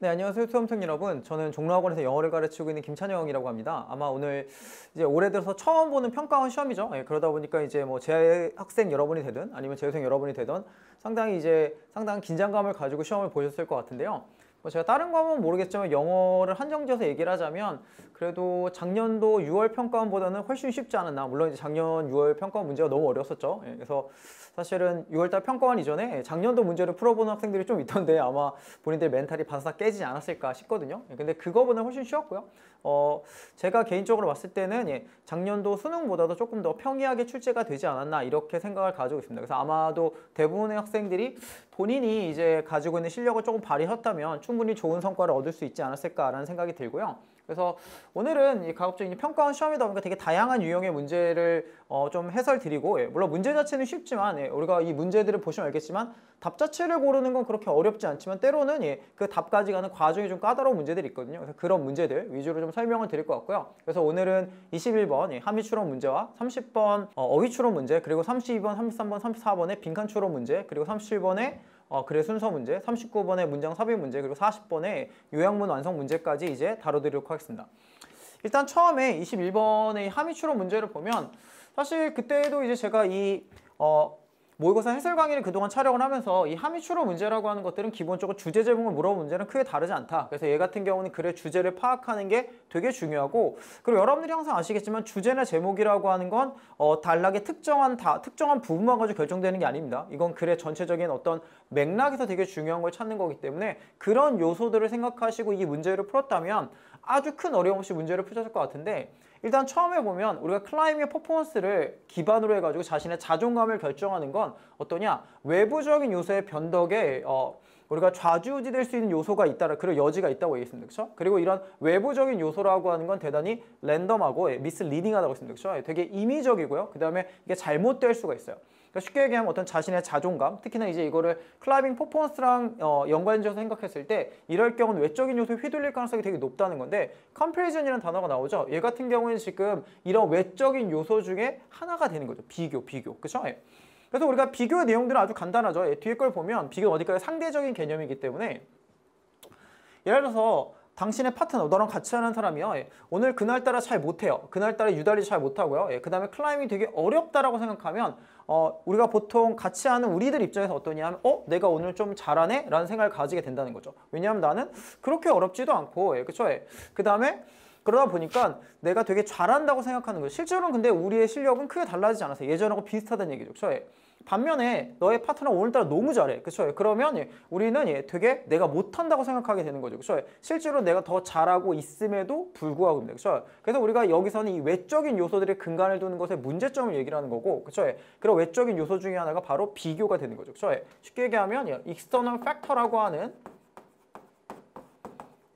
네, 안녕하세요, 수험생 여러분. 저는 종로학원에서 영어를 가르치고 있는 김찬영이라고 합니다. 아마 오늘 이제 올해 들어서 처음 보는 평가원 시험이죠. 예, 그러다 보니까 이제 뭐 재학생 여러분이 되든 아니면 재수생 여러분이 되든 상당한 긴장감을 가지고 시험을 보셨을 것 같은데요. 뭐 제가 다른 거 하면 모르겠지만 영어를 한정지어서 얘기를 하자면 그래도 작년도 6월 평가원보다는 훨씬 쉽지 않았나. 물론 이제 작년 6월 평가원 문제가 너무 어려웠었죠. 예, 그래서 사실은 6월달 평가원 이전에 작년도 문제를 풀어보는 학생들이 좀 있던데 아마 본인들 멘탈이 바싹 깨지지 않았을까 싶거든요. 근데 그거보다 훨씬 쉬웠고요. 제가 개인적으로 봤을 때는 작년도 수능보다도 조금 더 평이하게 출제가 되지 않았나 이렇게 생각을 가지고 있습니다. 그래서 아마도 대부분의 학생들이 본인이 이제 가지고 있는 실력을 조금 발휘했다면 충분히 좋은 성과를 얻을 수 있지 않았을까라는 생각이 들고요. 그래서 오늘은 이 가급적 평가원 시험이다 보니까 되게 다양한 유형의 문제를 좀 해설 드리고, 물론 문제 자체는 쉽지만 우리가 이 문제들을 보시면 알겠지만 답 자체를 고르는 건 그렇게 어렵지 않지만 때로는 그 답까지 가는 과정이 좀 까다로운 문제들이 있거든요. 그래서 그런 문제들 위주로 좀 설명을 드릴 것 같고요. 그래서 오늘은 21번 함의 추론 문제와 30번 어휘 추론 문제, 그리고 32번, 33번, 34번의 빈칸 추론 문제, 그리고 37번의 글의 순서 문제, 39번의 문장 삽입 문제, 그리고 40번의 요약문 완성 문제까지 이제 다뤄드리도록 하겠습니다. 일단 처음에 21번의 함의 추론 문제를 보면 사실 그때도 이제 제가 이 모의고사 해설 강의를 그동안 촬영을 하면서 이 함의 추론 문제라고 하는 것들은 기본적으로 주제 제목을 물어본 문제는 크게 다르지 않다. 그래서 얘 같은 경우는 글의 주제를 파악하는 게 되게 중요하고, 그리고 여러분들이 항상 아시겠지만 주제나 제목이라고 하는 건 단락의 특정한 부분만 가지고 결정되는 게 아닙니다. 이건 글의 전체적인 어떤 맥락에서 되게 중요한 걸 찾는 거기 때문에 그런 요소들을 생각하시고 이 문제를 풀었다면 아주 큰 어려움 없이 문제를 푸셨을 것 같은데, 일단 처음에 보면 우리가 클라이밍의 퍼포먼스를 기반으로 해가지고 자신의 자존감을 결정하는 건 어떠냐? 외부적인 요소의 변덕에 우리가 좌지우지될 수 있는 요소가 있다라 그런 여지가 있다고 얘기했습니다. 그렇죠? 그리고 이런 외부적인 요소라고 하는 건 대단히 랜덤하고 미스리딩하다고 했습니다. 그렇죠? 되게 임의적이고요. 그다음에 이게 잘못될 수가 있어요. 그러니까 쉽게 얘기하면 어떤 자신의 자존감, 특히나 이제 이거를 클라이밍 퍼포먼스랑 연관지어서 생각했을 때 이럴 경우는 외적인 요소에 휘둘릴 가능성이 되게 높다는 건데, 컴패리즌이라는 단어가 나오죠. 얘 같은 경우에는 지금 이런 외적인 요소 중에 하나가 되는 거죠. 비교. 그렇죠? 그래서 우리가 비교의 내용들은 아주 간단하죠. 뒤에 걸 보면 비교는 어디까지 상대적인 개념이기 때문에, 예를 들어서 당신의 파트너, 너랑 같이 하는 사람이요, 오늘 그날따라 잘 못해요. 그날따라 유달리 잘 못하고요. 그 다음에 클라이밍이 되게 어렵다라고 생각하면 우리가 보통 같이 하는 우리들 입장에서 어떠냐 하면 내가 오늘 좀 잘하네? 라는 생각을 가지게 된다는 거죠. 왜냐하면 나는 그렇게 어렵지도 않고, 그쵸? 그 다음에 그러다 보니까 내가 되게 잘한다고 생각하는 거죠. 실제로는 근데 우리의 실력은 크게 달라지지 않았어요. 예전하고 비슷하다는 얘기죠. 그쵸? 반면에 너의 파트너가 오늘따라 너무 잘해. 그쵸? 그러면 우리는 되게 내가 못한다고 생각하게 되는 거죠. 그쵸? 실제로 내가 더 잘하고 있음에도 불구하고입니다. 그쵸? 그래서 우리가 여기서는 이 외적인 요소들의 근간을 두는 것의 문제점을 얘기를 하는 거고, 그쵸? 그런 외적인 요소 중에 하나가 바로 비교가 되는 거죠. 그쵸? 쉽게 얘기하면 external factor라고 하는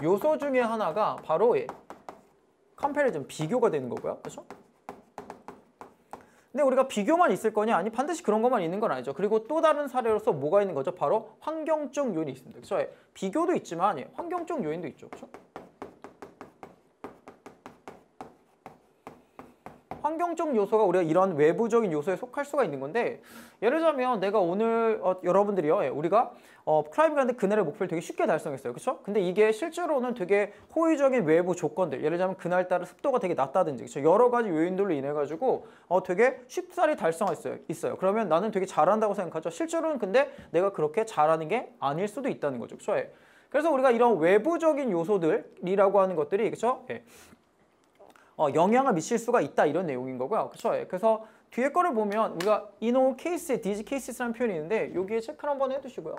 요소 중에 하나가 바로 컴패리즌, 비교가 되는 거고요. 그렇죠? 근데 우리가 비교만 있을 거냐? 아니, 반드시 그런 것만 있는 건 아니죠. 그리고 또 다른 사례로서 뭐가 있는 거죠? 바로 환경적 요인이 있습니다. 그렇죠? 비교도 있지만 환경적 요인도 있죠. 그렇죠? 환경적 요소가 우리가 이런 외부적인 요소에 속할 수가 있는 건데, 예를 들자면 내가 오늘 여러분들이요, 우리가 클라이밍 하는데 그날의 목표를 되게 쉽게 달성했어요. 그렇죠? 근데 이게 실제로는 되게 호의적인 외부 조건들, 예를 들자면 그날따라 습도가 되게 낮다든지, 그렇죠? 여러 가지 요인들로 인해 가지고 되게 쉽사리 달성할 수 있어요. 그러면 나는 되게 잘한다고 생각하죠. 실제로는 근데 내가 그렇게 잘하는 게 아닐 수도 있다는 거죠. 그렇죠? 그래서 우리가 이런 외부적인 요소들이라고 하는 것들이, 그렇죠? 영향을 미칠 수가 있다, 이런 내용인 거고요. 그렇죠? 그래서 뒤에 거를 보면 우리가 in all cases, these cases라는 표현이 있는데 여기에 체크를 한번 해두시고요.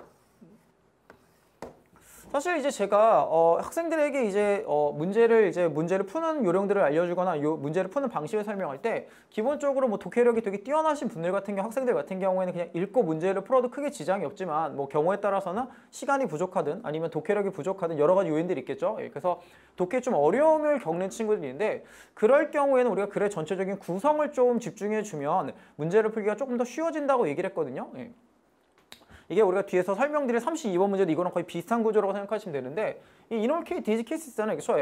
사실 이제 제가 학생들에게 이제 문제를 푸는 요령들을 알려주거나 문제를 푸는 방식을 설명할 때 기본적으로 뭐 독해력이 되게 뛰어나신 분들 같은 경우, 학생들 같은 경우에는 그냥 읽고 문제를 풀어도 크게 지장이 없지만 뭐 경우에 따라서는 시간이 부족하든 아니면 독해력이 부족하든 여러 가지 요인들이 있겠죠. 그래서 독해에 좀 어려움을 겪는 친구들이 있는데, 그럴 경우에는 우리가 글의 전체적인 구성을 좀 집중해 주면 문제를 풀기가 조금 더 쉬워진다고 얘기를 했거든요. 이게 우리가 뒤에서 설명드릴 32번 문제도 이거랑 거의 비슷한 구조라고 생각하시면 되는데, 이 in all case, these cases 있잖아요. 그쵸?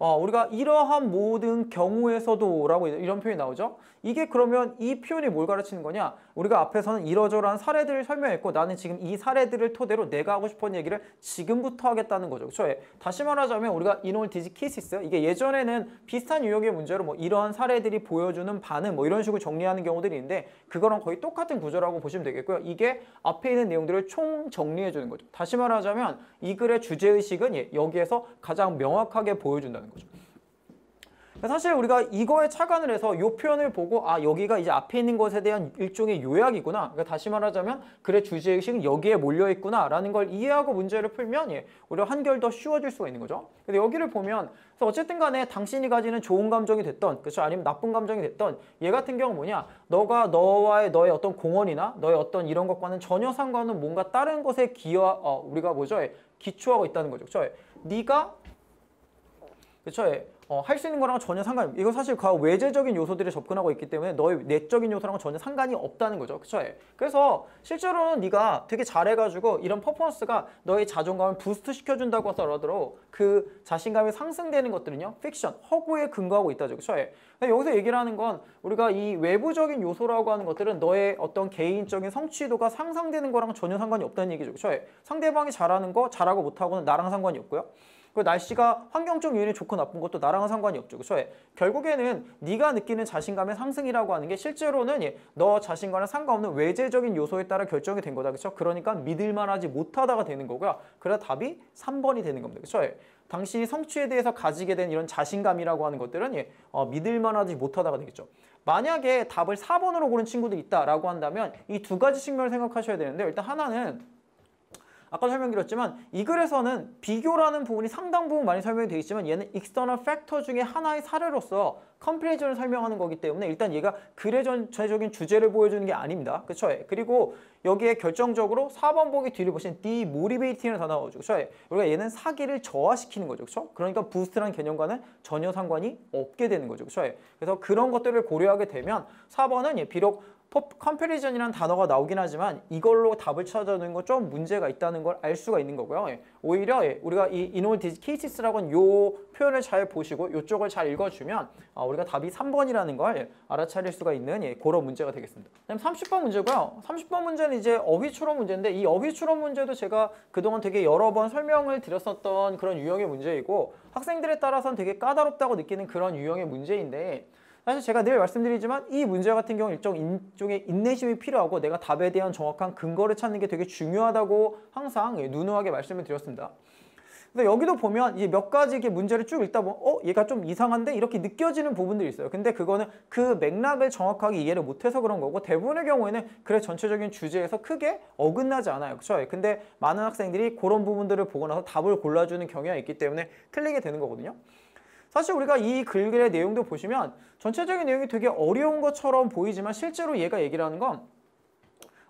우리가 이러한 모든 경우에서도 라고 이런 표현이 나오죠. 이게 그러면 이 표현이 뭘 가르치는 거냐? 우리가 앞에서는 이러저러한 사례들을 설명했고 나는 지금 이 사례들을 토대로 내가 하고 싶은 얘기를 지금부터 하겠다는 거죠. 그렇죠? 다시 말하자면 우리가 이놀 디지 키시스 이게 예전에는 비슷한 유형의 문제로 뭐 이러한 사례들이 보여주는 반응 뭐 이런 식으로 정리하는 경우들이 있는데 그거랑 거의 똑같은 구조라고 보시면 되겠고요. 이게 앞에 있는 내용들을 총 정리해 주는 거죠. 다시 말하자면 이 글의 주제의식은 여기에서 가장 명확하게 보여준다는 거죠. 사실 우리가 이거에 착안을 해서 이 표현을 보고 여기가 이제 앞에 있는 것에 대한 일종의 요약이구나. 그러니까 다시 말하자면 글의 주제의식은 여기에 몰려있구나 라는 걸 이해하고 문제를 풀면 우리가 한결 더 쉬워질 수가 있는 거죠. 근데 여기를 보면 그래서 어쨌든 간에 당신이 가지는 좋은 감정이 됐던 그렇죠? 아니면 나쁜 감정이 됐던 얘 같은 경우 뭐냐 너가 너의 어떤 공헌이나 너의 어떤 이런 것과는 전혀 상관없는 뭔가 다른 것에 우리가 뭐죠? 기초하고 있다는 거죠. 그렇죠? 네가 그렇죠? 할 수 있는 거랑 전혀 상관이 없어요. 이거 사실 외재적인 요소들에 접근하고 있기 때문에 너의 내적인 요소랑은 전혀 상관이 없다는 거죠. 그렇죠? 그래서 실제로는 네가 되게 잘해가지고 이런 퍼포먼스가 너의 자존감을 부스트 시켜준다고 하더라도 그 자신감이 상승되는 것들은요. 픽션, 허구에 근거하고 있다죠. 그렇죠? 여기서 얘기를 하는 건 우리가 이 외부적인 요소라고 하는 것들은 너의 어떤 개인적인 성취도가 상상되는 거랑 전혀 상관이 없다는 얘기죠. 그렇죠? 상대방이 잘하는 거 잘하고 못하고는 나랑 상관이 없고요. 그 날씨가 환경적 요인이 좋고 나쁜 것도 나랑은 상관이 없죠. 그렇죠? 결국에는 네가 느끼는 자신감의 상승이라고 하는 게 실제로는 너 자신과는 상관없는 외재적인 요소에 따라 결정이 된 거다. 그렇죠? 그러니까 믿을만하지 못하다가 되는 거고요. 그래서 답이 3번이 되는 겁니다. 그렇죠? 당신이 성취에 대해서 가지게 된 이런 자신감이라고 하는 것들은 믿을만하지 못하다가 되겠죠. 만약에 답을 4번으로 고른 친구들이 있다라고 한다면 이 두 가지 측면을 생각하셔야 되는데 일단 하나는 아까 설명드렸지만 이 글에서는 비교라는 부분이 상당 부분 많이 설명이 되어 있지만 얘는 external factor 중에 하나의 사례로서 컴패리즌을 설명하는 거기 때문에 일단 얘가 글의 전체적인 주제를 보여주는 게 아닙니다. 그렇죠? 그리고 여기에 결정적으로 4번 보기 뒤를 보시면 demotivating이라는 단어가 나오죠. 그렇죠? 우리가 얘는 사기를 저하시키는 거죠. 그렇죠? 그러니까 부스트라는 개념과는 전혀 상관이 없게 되는 거죠. 그렇죠? 그래서 그런 것들을 고려하게 되면 4번은 비록 컴패리전이라는 단어가 나오긴 하지만 이걸로 답을 찾아내는 건 좀 문제가 있다는 걸 알 수가 있는 거고요. 오히려 우리가 이 이노 디스케이시스라고 하는 요 표현을 잘 보시고 이쪽을 잘 읽어주면 우리가 답이 3번이라는 걸 알아차릴 수가 있는 그런 문제가 되겠습니다. 그다음 30번 문제고요. 30번 문제는 이제 어휘 추론 문제인데 이 어휘 추론 문제도 제가 그동안 되게 여러 번 설명을 드렸었던 그런 유형의 문제이고 학생들에 따라서는 되게 까다롭다고 느끼는 그런 유형의 문제인데 사실 제가 늘 말씀드리지만 이 문제 같은 경우는 일종의 인내심이 필요하고 내가 답에 대한 정확한 근거를 찾는 게 되게 중요하다고 항상 누누하게 말씀을 드렸습니다. 근데 여기도 보면 이제 몇 가지 이렇게 문제를 쭉 읽다 보면 얘가 좀 이상한데 이렇게 느껴지는 부분들이 있어요. 근데 그거는 그 맥락을 정확하게 이해를 못해서 그런 거고 대부분의 경우에는 글의 전체적인 주제에서 크게 어긋나지 않아요. 그렇죠? 근데 많은 학생들이 그런 부분들을 보고 나서 답을 골라주는 경향이 있기 때문에 틀리게 되는 거거든요. 사실 우리가 이 글의 내용도 보시면 전체적인 내용이 되게 어려운 것처럼 보이지만 실제로 얘가 얘기를 하는 건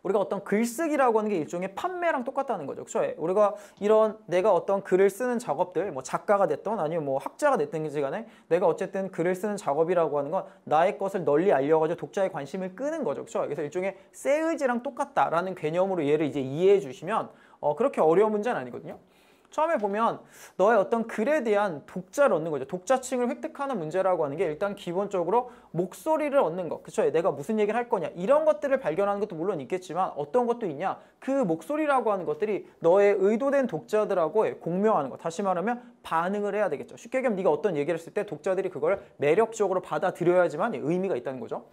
우리가 어떤 글쓰기라고 하는 게 일종의 판매랑 똑같다는 거죠. 그렇죠? 우리가 이런 내가 어떤 글을 쓰는 작업들 뭐 작가가 됐던 아니면 뭐 학자가 됐든지 간에 내가 어쨌든 글을 쓰는 작업이라고 하는 건 나의 것을 널리 알려가지고 독자의 관심을 끄는 거죠. 그렇죠? 그래서 일종의 세일즈랑 똑같다라는 개념으로 얘를 이제 이해해 주시면 그렇게 어려운 문제는 아니거든요. 처음에 보면 너의 어떤 글에 대한 독자를 얻는 거죠. 독자층을 획득하는 문제라고 하는 게 일단 기본적으로 목소리를 얻는 것. 그렇죠? 내가 무슨 얘기를 할 거냐. 이런 것들을 발견하는 것도 물론 있겠지만 어떤 것도 있냐. 그 목소리라고 하는 것들이 너의 의도된 독자들하고 공명하는 것. 다시 말하면 반응을 해야 되겠죠. 쉽게 얘기하면 네가 어떤 얘기를 했을 때 독자들이 그걸 매력적으로 받아들여야지만 의미가 있다는 거죠.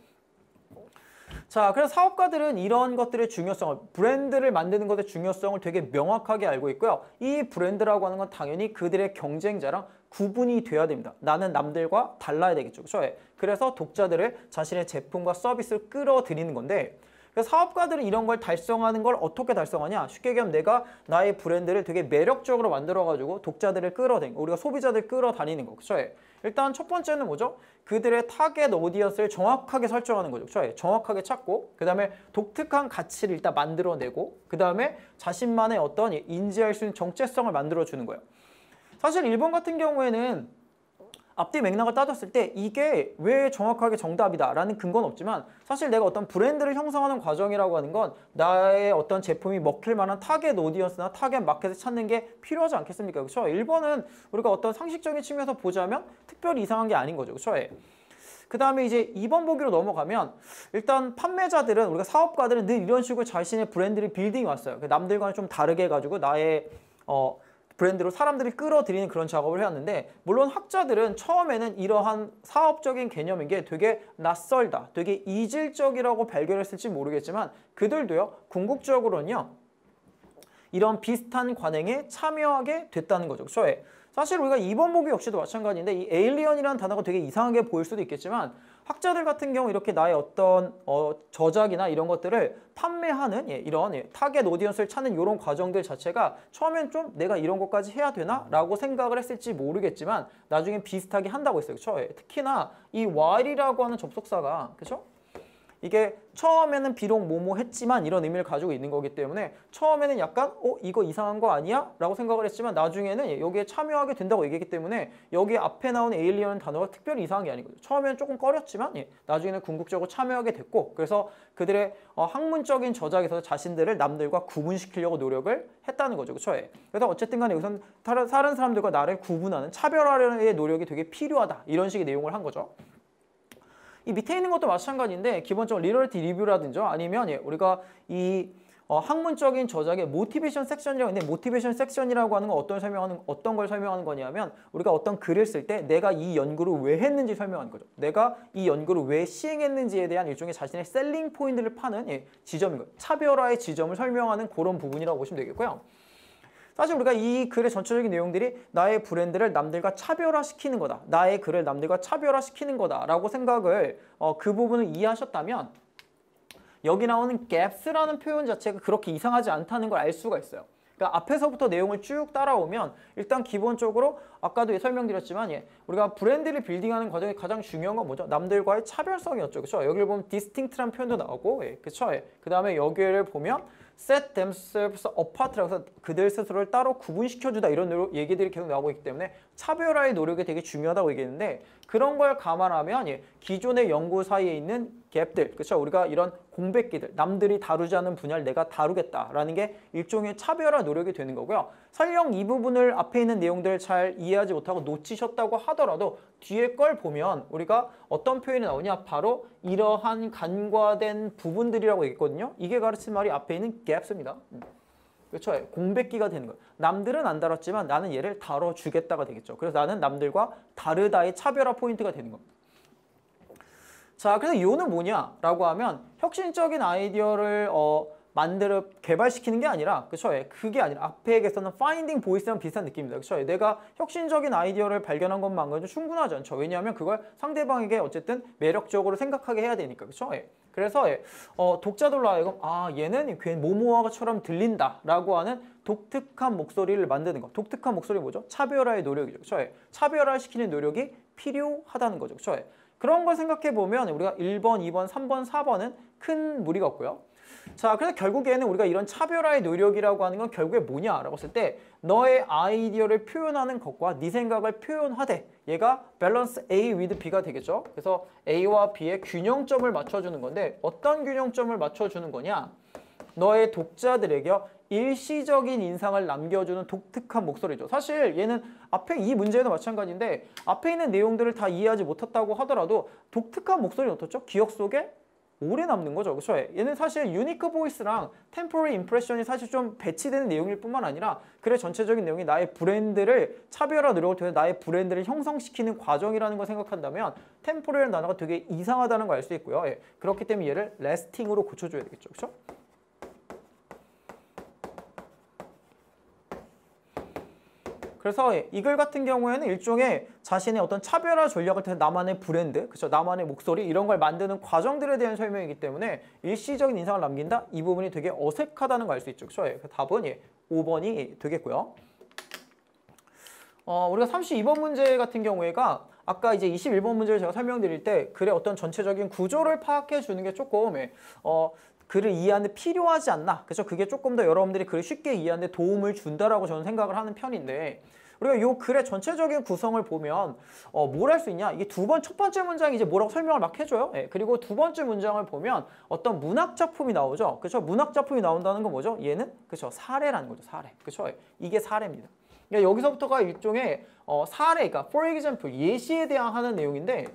자, 그래서 사업가들은 이런 것들의 중요성을, 브랜드를 만드는 것의 중요성을 되게 명확하게 알고 있고요. 이 브랜드라고 하는 건 당연히 그들의 경쟁자랑 구분이 돼야 됩니다. 나는 남들과 달라야 되겠죠. 그렇죠? 그래서 독자들을 자신의 제품과 서비스를 끌어들이는 건데 그래서 사업가들은 이런 걸 달성하는 걸 어떻게 달성하냐? 쉽게 얘기하면 내가 나의 브랜드를 되게 매력적으로 만들어가지고 독자들을 끌어다니고 우리가 소비자들 끌어다니는 거. 그렇죠? 일단 첫 번째는 뭐죠? 그들의 타겟 오디언스를 정확하게 설정하는 거죠. 그렇죠? 정확하게 찾고 그 다음에 독특한 가치를 일단 만들어내고 그 다음에 자신만의 어떤 인지할 수 있는 정체성을 만들어주는 거예요. 사실 일본 같은 경우에는 앞뒤 맥락을 따졌을 때 이게 왜 정확하게 정답이다라는 근거는 없지만 사실 내가 어떤 브랜드를 형성하는 과정이라고 하는 건 나의 어떤 제품이 먹힐 만한 타겟 오디언스나 타겟 마켓을 찾는 게 필요하지 않겠습니까? 그렇죠? 1번은 우리가 어떤 상식적인 측면에서 보자면 특별히 이상한 게 아닌 거죠. 그렇죠? 그 다음에 이제 2번 보기로 넘어가면 일단 판매자들은 우리가 사업가들은 늘 이런 식으로 자신의 브랜드를 빌딩이 왔어요. 남들과는 좀 다르게 해가지고 나의 브랜드로 사람들을 끌어들이는 그런 작업을 해왔는데 물론 학자들은 처음에는 이러한 사업적인 개념인 게 되게 낯설다, 되게 이질적이라고 발견했을지 모르겠지만 그들도요 궁극적으로는요 이런 비슷한 관행에 참여하게 됐다는 거죠. 그렇죠? 사실 우리가 2번 보기 역시도 마찬가지인데 이 에일리언이라는 단어가 되게 이상하게 보일 수도 있겠지만 학자들 같은 경우 이렇게 나의 어떤 저작이나 이런 것들을 판매하는 이런 타겟 오디언스를 찾는 이런 과정들 자체가 처음엔 좀 내가 이런 것까지 해야 되나? 라고 생각을 했을지 모르겠지만 나중엔 비슷하게 한다고 했어요. 그렇죠? 특히나 이 while이라고 하는 접속사가 그렇죠? 이게 처음에는 비록 뭐뭐 했지만 이런 의미를 가지고 있는 거기 때문에 처음에는 약간 이거 이상한 거 아니야? 라고 생각을 했지만 나중에는 여기에 참여하게 된다고 얘기했기 때문에 여기 앞에 나오는 에일리언 단어가 특별히 이상한 게 아니거든요. 처음에는 조금 꺼렸지만 나중에는 궁극적으로 참여하게 됐고 그래서 그들의 학문적인 저작에서 자신들을 남들과 구분시키려고 노력을 했다는 거죠. 그렇죠? 그래서 어쨌든 간에 우선 다른 사람들과 나를 구분하는 차별화의 노력이 되게 필요하다. 이런 식의 내용을 한 거죠. 이 밑에 있는 것도 마찬가지인데 기본적으로 리더러티 리뷰라든지 아니면 우리가 이 학문적인 저작의 모티베이션 섹션이라고 있는데 모티베이션 섹션이라고 하는 건 어떤 걸 설명하는 거냐면 우리가 어떤 글을 쓸 때 내가 이 연구를 왜 했는지 설명하는 거죠. 내가 이 연구를 왜 시행했는지에 대한 일종의 자신의 셀링 포인트를 파는 지점인 거예요. 차별화의 지점을 설명하는 그런 부분이라고 보시면 되겠고요. 사실 우리가 이 글의 전체적인 내용들이 나의 브랜드를 남들과 차별화시키는 거다. 나의 글을 남들과 차별화시키는 거다라고 생각을 그 부분을 이해하셨다면 여기 나오는 gaps라는 표현 자체가 그렇게 이상하지 않다는 걸 알 수가 있어요. 그러니까 앞에서부터 내용을 쭉 따라오면 일단 기본적으로 아까도 설명드렸지만 우리가 브랜드를 빌딩하는 과정에 가장 중요한 건 뭐죠? 남들과의 차별성이었죠. 그렇죠? 여기를 보면 distinct라는 표현도 나오고 그렇죠? 그 다음에 여기를 보면 set themselves apart라고 해서 그들 스스로를 따로 구분시켜주다 이런 얘기들이 계속 나오고 있기 때문에 차별화의 노력이 되게 중요하다고 얘기했는데 그런 걸 감안하면 기존의 연구 사이에 있는 갭들, 그렇죠? 우리가 이런 공백기들, 남들이 다루지 않는 분야를 내가 다루겠다라는 게 일종의 차별화 노력이 되는 거고요. 설령 이 부분을 앞에 있는 내용들을 잘 이해하지 못하고 놓치셨다고 하더라도 뒤에 걸 보면 우리가 어떤 표현이 나오냐? 바로 이러한 간과된 부분들이라고 얘기했거든요. 이게 가르친 말이 앞에 있는 gaps입니다. 그렇죠? 공백기가 되는 거예요. 남들은 안 다뤘지만 나는 얘를 다뤄주겠다가 되겠죠. 그래서 나는 남들과 다르다의 차별화 포인트가 되는 겁니다. 자, 그래서 이거는 뭐냐라고 하면 혁신적인 아이디어를 개발시키는 게 아니라, 그렇죠? 그게 아니라 앞에 얘기했었던 finding voice랑 비슷한 느낌입니다. 그렇죠? 내가 혁신적인 아이디어를 발견한 것만으로도 충분하지 않죠. 왜냐하면 그걸 상대방에게 어쨌든 매력적으로 생각하게 해야 되니까, 그렇죠? 그래서 독자들로 하여금 얘는 괜히 모모아처럼 들린다라고 하는 독특한 목소리를 만드는 거. 독특한 목소리 뭐죠? 차별화의 노력이죠. 그렇죠? 차별화시키는 노력이 필요하다는 거죠. 그렇죠? 그런 걸 생각해 보면 우리가 1번, 2번, 3번, 4번은 큰 무리가 없고요. 자, 그래서 결국에는 우리가 이런 차별화의 노력이라고 하는 건 결국에 뭐냐라고 했을 때 너의 아이디어를 표현하는 것과 네 생각을 표현하되 얘가 밸런스 A with B가 되겠죠. 그래서 A와 B의 균형점을 맞춰주는 건데 어떤 균형점을 맞춰주는 거냐? 너의 독자들에게 일시적인 인상을 남겨주는 독특한 목소리죠. 사실 얘는 앞에 이 문제도 마찬가지인데 앞에 있는 내용들을 다 이해하지 못했다고 하더라도 독특한 목소리는 어떻죠? 기억 속에 오래 남는 거죠. 그렇죠? 얘는 사실 유니크 보이스랑 템포러리 임프레션이 사실 좀 배치되는 내용일 뿐만 아니라 글의 전체적인 내용이 나의 브랜드를 차별화 노력을 통해 나의 브랜드를 형성시키는 과정이라는 걸 생각한다면 템포러리라는 단어가 되게 이상하다는 걸 알 수 있고요. 그렇기 때문에 얘를 레스팅으로 고쳐줘야 되겠죠. 그렇죠? 그래서 이 글 같은 경우에는 일종의 자신의 어떤 차별화 전략을 통해 나만의 브랜드, 그렇죠? 나만의 목소리 이런 걸 만드는 과정들에 대한 설명이기 때문에 일시적인 인상을 남긴다? 이 부분이 되게 어색하다는 걸 알 수 있죠. 그렇죠? 답은 5번이 되겠고요. 우리가 32번 문제 같은 경우에가 아까 이제 21번 문제를 제가 설명드릴 때 글의 어떤 전체적인 구조를 파악해 주는 게 조금 글을 이해하는 데 필요하지 않나. 그래서 그게 조금 더 여러분들이 글을 쉽게 이해하는 데 도움을 준다라고 저는 생각을 하는 편인데 우리가 이 글의 전체적인 구성을 보면 뭘 할 수 있냐? 이게 첫 번째 문장이 이제 뭐라고 설명을 막 해줘요. 예, 그리고 두 번째 문장을 보면 어떤 문학 작품이 나오죠. 그렇죠? 문학 작품이 나온다는 건 뭐죠? 얘는 그렇죠? 사례라는 거죠. 사례. 그렇죠? 이게 사례입니다. 그러니까 여기서부터가 일종의 사례, 그러니까 for example 예시에 대한 하는 내용인데.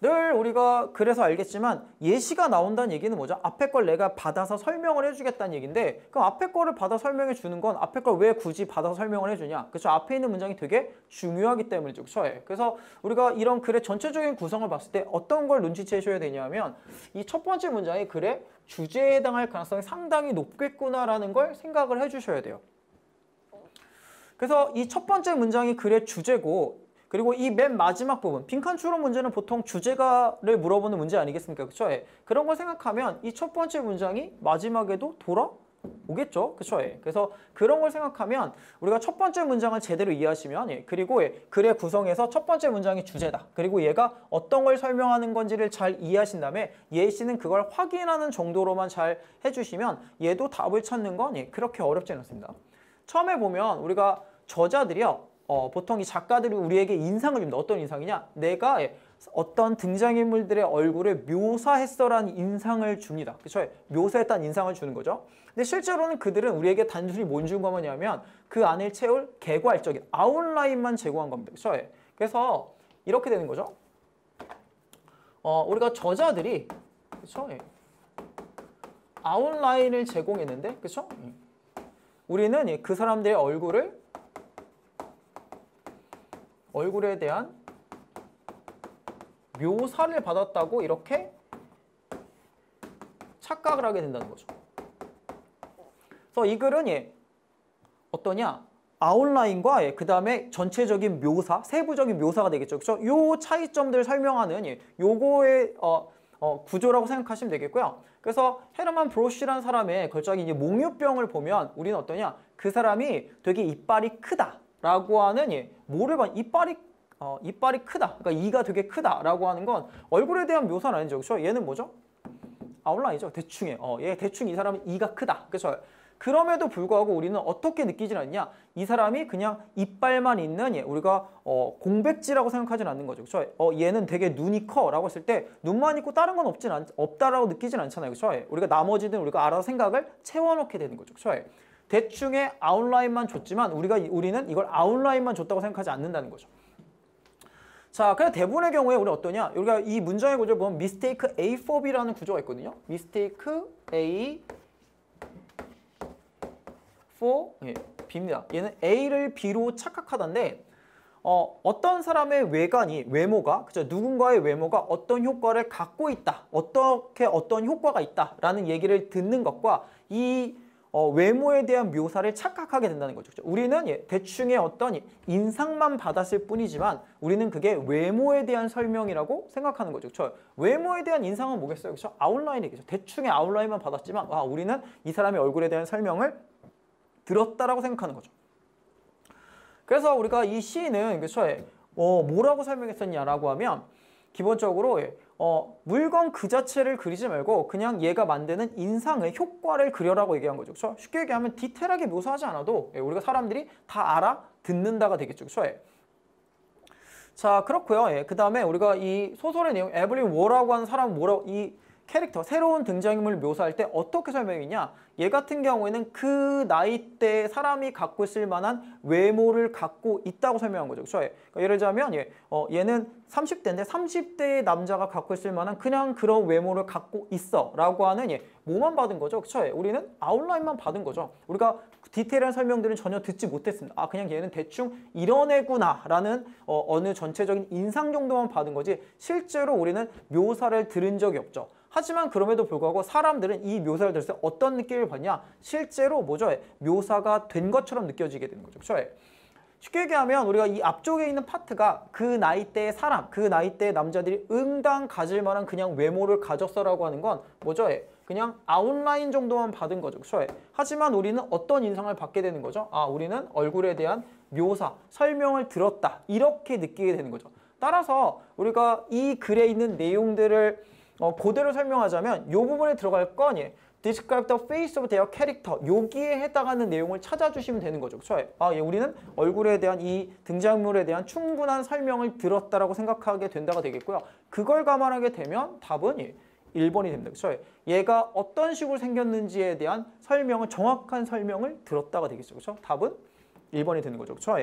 늘 우리가 그래서 알겠지만 예시가 나온다는 얘기는 뭐죠? 앞에 걸 내가 받아서 설명을 해주겠다는 얘기인데 그럼 앞에 거를 받아 설명해 주는 건 앞에 걸 왜 굳이 받아서 설명을 해주냐? 그렇죠? 앞에 있는 문장이 되게 중요하기 때문이죠. 그렇죠? 그래서 우리가 이런 글의 전체적인 구성을 봤을 때 어떤 걸 눈치채셔야 되냐면 이 첫 번째 문장이 글의 주제에 해당할 가능성이 상당히 높겠구나라는 걸 생각을 해주셔야 돼요. 그래서 이 첫 번째 문장이 글의 주제고 그리고 이 맨 마지막 부분, 빈칸 추론 문제는 보통 주제가를 물어보는 문제 아니겠습니까? 그쵸? 그런 걸 생각하면 이 첫 번째 문장이 마지막에도 돌아오겠죠? 그쵸? 그래서 그런 걸 생각하면 우리가 첫 번째 문장을 제대로 이해하시면 그리고 글의 구성에서 첫 번째 문장이 주제다. 그리고 얘가 어떤 걸 설명하는 건지를 잘 이해하신 다음에 예시는 그걸 확인하는 정도로만 잘 해주시면 얘도 답을 찾는 건 그렇게 어렵지 않습니다. 처음에 보면 우리가 저자들이요. 보통 이 작가들이 우리에게 인상을 줍니다. 어떤 인상이냐? 내가 어떤 등장인물들의 얼굴을 묘사했어라는 인상을 줍니다. 그렇죠? 묘사했다는 인상을 주는 거죠. 근데 실제로는 그들은 우리에게 단순히 뭔 준 거냐면 그 안을 채울 개괄적인 아웃라인만 제공한 겁니다. 그렇죠? 그래서 이렇게 되는 거죠. 우리가 저자들이 그렇죠? 아웃라인을 제공했는데 그렇죠? 우리는 그 사람들의 얼굴에 대한 묘사를 받았다고 이렇게 착각을 하게 된다는 거죠. 그래서 이 글은 어떠냐? 아웃라인과 그 다음에 전체적인 묘사, 세부적인 묘사가 되겠죠. 그렇죠? 요 차이점들을 설명하는 요거의 구조라고 생각하시면 되겠고요. 그래서 헤르만 브로쉬라는 사람의 걸작인 몽유병을 보면 우리는 어떠냐? 그 사람이 되게 이빨이 크다라고 하는 뭐를 봐? 이빨이 크다. 그러니까 이가 되게 크다라고 하는 건 얼굴에 대한 묘사는 아니죠. 그렇죠? 얘는 뭐죠? 아웃라인이죠. 대충에. 얘 대충 이 사람은 이가 크다. 그렇죠? 그럼에도 불구하고 우리는 어떻게 느끼질 않냐? 이 사람이 그냥 이빨만 있는 우리가 공백지라고 생각하진 않는 거죠. 그렇죠? 얘는 되게 눈이 커라고 했을 때 눈만 있고 다른 건 없다라고 느끼진 않잖아요. 그렇죠? 우리가 나머지는 우리가 알아서 생각을 채워넣게 되는 거죠. 그렇죠? 대충의 아웃라인만 줬지만 우리는 이걸 아웃라인만 줬다고 생각하지 않는다는 거죠. 자, 그래서 대부분의 경우에 우리는 어떠냐? 우리가 이 문장의 구조를 보면 mistake A for B라는 구조가 있거든요. mistake A for B입니다. 얘는 A를 B로 착각하다인데 어떤 사람의 외모가 그죠? 누군가의 외모가 어떤 효과를 갖고 있다. 어떤 효과가 있다라는 얘기를 듣는 것과 이 외모에 대한 묘사를 착각하게 된다는 거죠. 우리는 대충의 어떤 인상만 받았을 뿐이지만 우리는 그게 외모에 대한 설명이라고 생각하는 거죠. 그렇죠? 외모에 대한 인상은 뭐겠어요? 그렇죠? 아웃라인이겠죠. 대충의 아웃라인만 받았지만 우리는 이 사람의 얼굴에 대한 설명을 들었다라고 생각하는 거죠. 그래서 우리가 이 시인은 그렇죠? 뭐라고 설명했었냐라고 하면 기본적으로 물건 그 자체를 그리지 말고 그냥 얘가 만드는 인상의 효과를 그려라고 얘기한 거죠. 그렇죠? 쉽게 얘기하면 디테일하게 묘사하지 않아도 우리가 사람들이 다 알아듣는다가 되겠죠. 그렇죠? 자, 그렇고요. 그 다음에 우리가 이 소설의 내용, 에블린 워라고 하는 사람은 이 캐릭터, 새로운 등장인물을 묘사할 때 어떻게 설명했냐? 얘 같은 경우에는 그 나이대 사람이 갖고 있을 만한 외모를 갖고 있다고 설명한 거죠. 그렇죠? 그러니까 예를 들자면 얘는 30대인데 30대의 남자가 갖고 있을 만한 그냥 그런 외모를 갖고 있어 라고 하는 뭐만 받은 거죠. 그렇죠? 우리는 아웃라인만 받은 거죠. 우리가 디테일한 설명들은 전혀 듣지 못했습니다. 그냥 얘는 대충 이런 애구나 라는 어느 전체적인 인상 정도만 받은 거지 실제로 우리는 묘사를 들은 적이 없죠. 하지만 그럼에도 불구하고 사람들은 이 묘사를 들을 때 어떤 느낌을 받냐? 실제로 뭐죠? 묘사가 된 것처럼 느껴지게 되는 거죠. 그렇죠? 쉽게 얘기하면 우리가 이 앞쪽에 있는 파트가 그 나이대의 사람, 그 나이대의 남자들이 응당 가질 만한 그냥 외모를 가졌어라고 하는 건 뭐죠? 그냥 아웃라인 정도만 받은 거죠. 그렇죠? 하지만 우리는 어떤 인상을 받게 되는 거죠? 우리는 얼굴에 대한 묘사, 설명을 들었다. 이렇게 느끼게 되는 거죠. 따라서 우리가 이 글에 있는 내용들을 그대로 설명하자면 이 부분에 들어갈 건 describe the face of their character. 여기에 해당하는 내용을 찾아주시면 되는 거죠. 그렇죠? 예, 우리는 얼굴에 대한 이 등장인물에 대한 충분한 설명을 들었다라고 생각하게 된다가 되겠고요. 그걸 감안하게 되면 답은 1번이 됩니다. 그렇죠? 얘가 어떤 식으로 생겼는지에 대한 설명을, 정확한 설명을 들었다가 되겠죠. 그렇죠? 답은 1번이 되는 거죠. 그렇죠?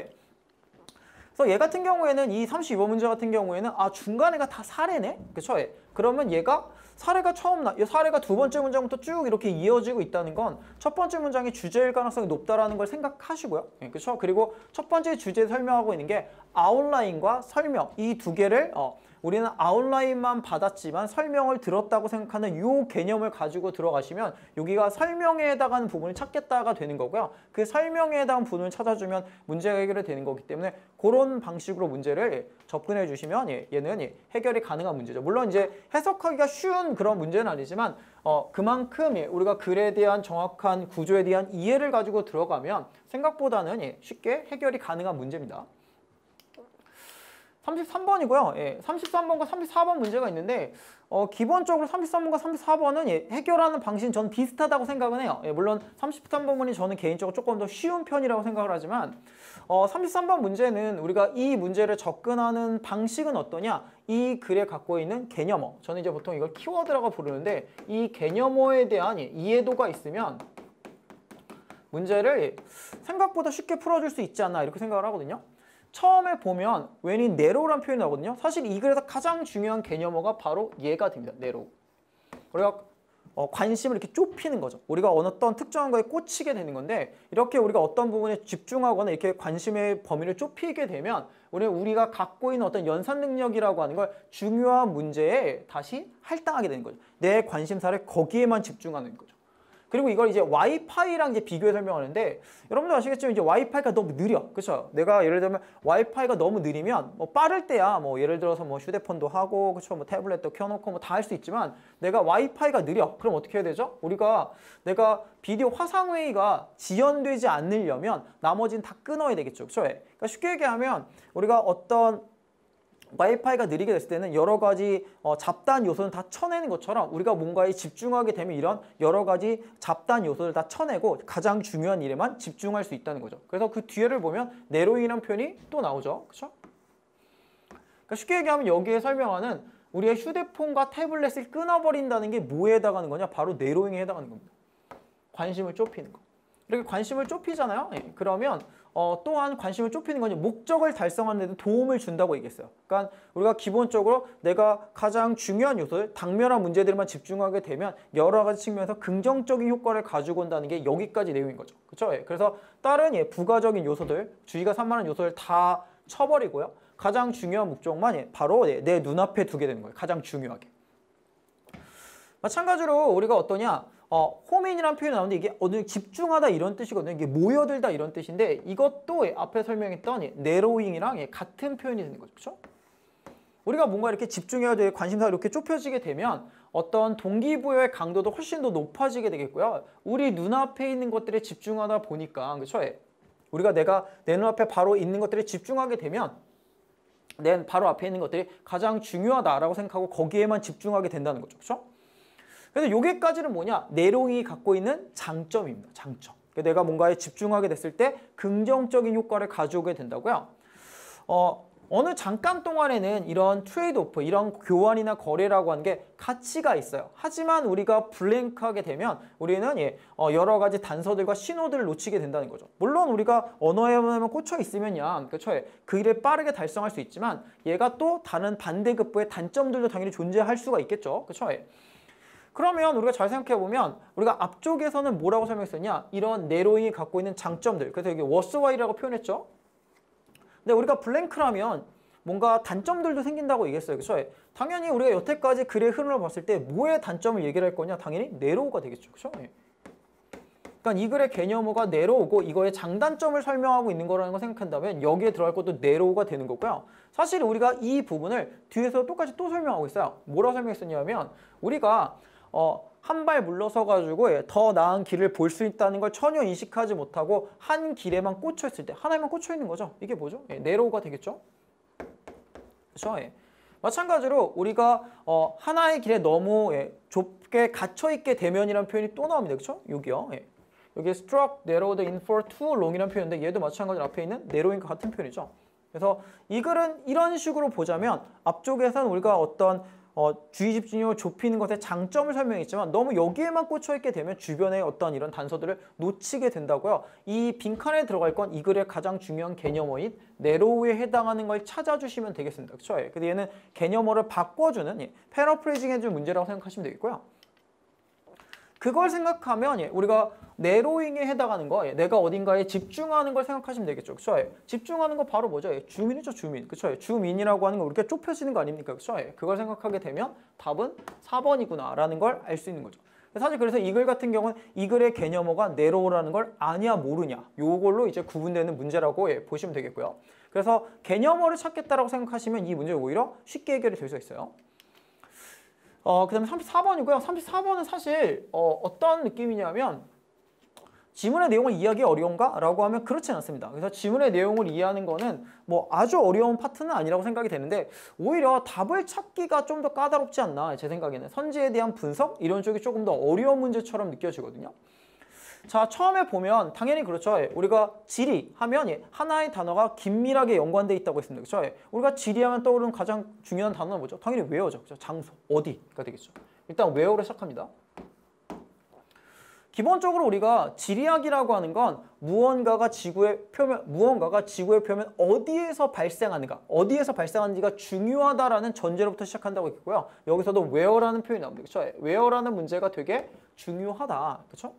그래서 얘 같은 경우에는 이 32번 문제 같은 경우에는 중간에가 다 사례네. 그렇죠? 그러면 얘가 사례가 사례가 두 번째 문장부터 쭉 이렇게 이어지고 있다는 건 첫 번째 문장이 주제일 가능성이 높다라는 걸 생각하시고요. 그렇죠? 그리고 첫 번째 주제 설명하고 있는 게 아웃라인과 설명, 이 두 개를 우리는 아웃라인만 받았지만 설명을 들었다고 생각하는 이 개념을 가지고 들어가시면 여기가 설명에 해당하는 부분을 찾겠다가 되는 거고요. 그 설명에 해당하는 부분을 찾아주면 문제가 해결이 되는 거기 때문에 그런 방식으로 문제를 접근해 주시면 얘는 해결이 가능한 문제죠. 물론 이제 해석하기가 쉬운 그런 문제는 아니지만 그만큼 우리가 글에 대한 정확한 구조에 대한 이해를 가지고 들어가면 생각보다는 쉽게 해결이 가능한 문제입니다. 33번이고요. 33번과 34번 문제가 있는데 기본적으로 33번과 34번은 해결하는 방식은 저는 비슷하다고 생각은 해요. 물론 33번이 저는 개인적으로 조금 더 쉬운 편이라고 생각을 하지만 33번 문제는 우리가 이 문제를 접근하는 방식은 어떠냐? 이 글에 갖고 있는 개념어, 저는 이제 보통 이걸 키워드라고 부르는데 이 개념어에 대한 이해도가 있으면 문제를 생각보다 쉽게 풀어줄 수 있지 않나 이렇게 생각을 하거든요. 처음에 보면 when in narrow라는 표현이 나오거든요. 사실 이 글에서 가장 중요한 개념어가 바로 얘가 됩니다. narrow. 우리가 관심을 이렇게 좁히는 거죠. 우리가 어떤 특정한 거에 꽂히게 되는 건데 이렇게 우리가 어떤 부분에 집중하거나 이렇게 관심의 범위를 좁히게 되면 우리가 갖고 있는 어떤 연산 능력이라고 하는 걸 중요한 문제에 다시 할당하게 되는 거죠. 내 관심사를 거기에만 집중하는 거죠. 그리고 이걸 이제 와이파이랑 이제 비교해 설명하는데 여러분들 아시겠지만 이제 와이파이가 너무 느려. 그렇죠? 내가 예를 들면 와이파이가 너무 느리면 빠를 때야 예를 들어서 휴대폰도 하고 그렇죠? 태블릿도 켜놓고 다 할 수 있지만 내가 와이파이가 느려. 그럼 어떻게 해야 되죠? 내가 비디오 화상회의가 지연되지 않으려면 나머지는 다 끊어야 되겠죠. 그렇죠? 그러니까 쉽게 얘기하면 우리가 어떤 와이파이가 느리게 됐을 때는 여러 가지 잡다한 요소는 다 쳐내는 것처럼 우리가 뭔가에 집중하게 되면 이런 여러 가지 잡다한 요소를 다 쳐내고 가장 중요한 일에만 집중할 수 있다는 거죠. 그래서 그 뒤에를 보면 내로잉이라는 표현이 또 나오죠. 그렇죠? 그러니까 쉽게 얘기하면 여기에 설명하는 우리의 휴대폰과 태블릿을 끊어버린다는 게 뭐에 해당하는 거냐? 바로 내로잉에 해당하는 겁니다. 관심을 좁히는 거. 이렇게 관심을 좁히잖아요. 그러면 또한 관심을 좁히는 건 목적을 달성하는 데도 도움을 준다고 얘기했어요. 그러니까 우리가 기본적으로 내가 가장 중요한 요소들, 당면한 문제들만 집중하게 되면 여러 가지 측면에서 긍정적인 효과를 가지고 온다는 게 여기까지 내용인 거죠. 그렇죠? 그래서 다른 부가적인 요소들, 주의가 산만한 요소를 다 쳐버리고요. 가장 중요한 목적만 바로 내 눈앞에 두게 되는 거예요. 가장 중요하게. 마찬가지로 우리가 어떠냐? 호민이라는 표현이 나오는데 이게 집중하다 이런 뜻이거든요. 이게 모여들다 이런 뜻인데 이것도 앞에 설명했던 내로잉이랑 같은 표현이 되는 거죠. 그렇죠? 우리가 뭔가 이렇게 집중해야 될 관심사가 이렇게 좁혀지게 되면 어떤 동기부여의 강도도 훨씬 더 높아지게 되겠고요. 우리 눈앞에 있는 것들에 집중하다 보니까 그렇죠? 우리가 내가 내 눈앞에 바로 있는 것들에 집중하게 되면 내 바로 앞에 있는 것들이 가장 중요하다라고 생각하고 거기에만 집중하게 된다는 거죠. 그렇죠? 그래서 여기까지는 뭐냐? 내용이 갖고 있는 장점입니다. 장점. 내가 뭔가에 집중하게 됐을 때 긍정적인 효과를 가져오게 된다고요. 어느 잠깐 동안에는 이런 트레이드오프, 이런 교환이나 거래라고 하는 게 가치가 있어요. 하지만 우리가 블랭크하게 되면 우리는 여러 가지 단서들과 신호들을 놓치게 된다는 거죠. 물론 우리가 언어에만 꽂혀 있으면야 그렇죠? 그 일을 빠르게 달성할 수 있지만 얘가 또 다른 반대급부의 단점들도 당연히 존재할 수가 있겠죠. 그렇죠? 그러면 우리가 잘 생각해보면 우리가 앞쪽에서는 뭐라고 설명했었냐? 이런 내로잉이 갖고 있는 장점들. 그래서 여기 워스와이라고 표현했죠. 근데 우리가 블랭크라면 뭔가 단점들도 생긴다고 얘기했어요. 그렇죠? 당연히 우리가 여태까지 글의 흐름을 봤을 때 뭐의 단점을 얘기를 할 거냐? 당연히 내로우가 되겠죠. 그렇죠? 그러니까 이 글의 개념어가 내로우고 이거의 장단점을 설명하고 있는 거라는 걸 생각한다면 여기에 들어갈 것도 내로우가 되는 거고요. 사실 우리가 이 부분을 뒤에서 똑같이 또 설명하고 있어요. 뭐라고 설명했었냐면 우리가 한 발 물러서 가지고 더 나은 길을 볼 수 있다는 걸 전혀 인식하지 못하고 한 길에만 꽂혀 있을 때 하나에만 꽂혀 있는 거죠. 이게 뭐죠? 내로우가 되겠죠. 그렇죠? 마찬가지로 우리가 하나의 길에 너무 좁게 갇혀있게 되면이라는 표현이 또 나옵니다. 그렇죠? 여기요. 여기 struck narrowed in for too long이라는 표현인데 얘도 마찬가지로 앞에 있는 narrowing과 같은 표현이죠. 그래서 이 글은 이런 식으로 보자면 앞쪽에서는 우리가 어떤 주의 집중력을 좁히는 것의 장점을 설명했지만 너무 여기에만 꽂혀있게 되면 주변의 어떤 이런 단서들을 놓치게 된다고요. 이 빈칸에 들어갈 건 이 글의 가장 중요한 개념어인 narrow에 해당하는 걸 찾아주시면 되겠습니다. 그렇죠? 근데 얘는 개념어를 바꿔주는 패러프레이징 해준 문제라고 생각하시면 되겠고요. 그걸 생각하면 우리가 내로잉에 해당하는 거, 내가 어딘가에 집중하는 걸 생각하시면 되겠죠. 그렇죠? 집중하는 거 바로 뭐죠? 주민이죠, 주민. 그렇죠? 주민이라고 하는 거 이렇게 좁혀지는 거 아닙니까? 그렇죠? 그걸 생각하게 되면 답은 4번이구나라는 걸 알 수 있는 거죠. 사실 그래서 이 글 같은 경우는 이 글의 개념어가 내로우라는 걸 아냐 모르냐 요걸로 이제 구분되는 문제라고 보시면 되겠고요. 그래서 개념어를 찾겠다라고 생각하시면 이 문제 오히려 쉽게 해결이 될 수 있어요. 그 다음에 34번이고요. 34번은 사실 어떤 느낌이냐면 지문의 내용을 이해하기 어려운가? 라고 하면 그렇진 않습니다. 그래서 지문의 내용을 이해하는 거는 뭐 아주 어려운 파트는 아니라고 생각이 되는데 오히려 답을 찾기가 좀 더 까다롭지 않나 제 생각에는 선지에 대한 분석 이런 쪽이 조금 더 어려운 문제처럼 느껴지거든요. 자, 처음에 보면 당연히 그렇죠. 우리가 지리 하면 하나의 단어가 긴밀하게 연관되어 있다고 했습니다. 그렇죠? 우리가 지리하면 떠오르는 가장 중요한 단어는 뭐죠? 당연히 웨어죠. 그렇죠? 장소, 어디가 되겠죠. 일단 웨어로 시작합니다. 기본적으로 우리가 지리학이라고 하는 건 무언가가 지구의 표면 어디에서 발생하는가, 어디에서 발생하는지가 중요하다라는 전제로부터 시작한다고 했고요. 여기서도 where라는 표현이 나옵니다. 그렇죠? where라는 문제가 되게 중요하다. 그렇죠?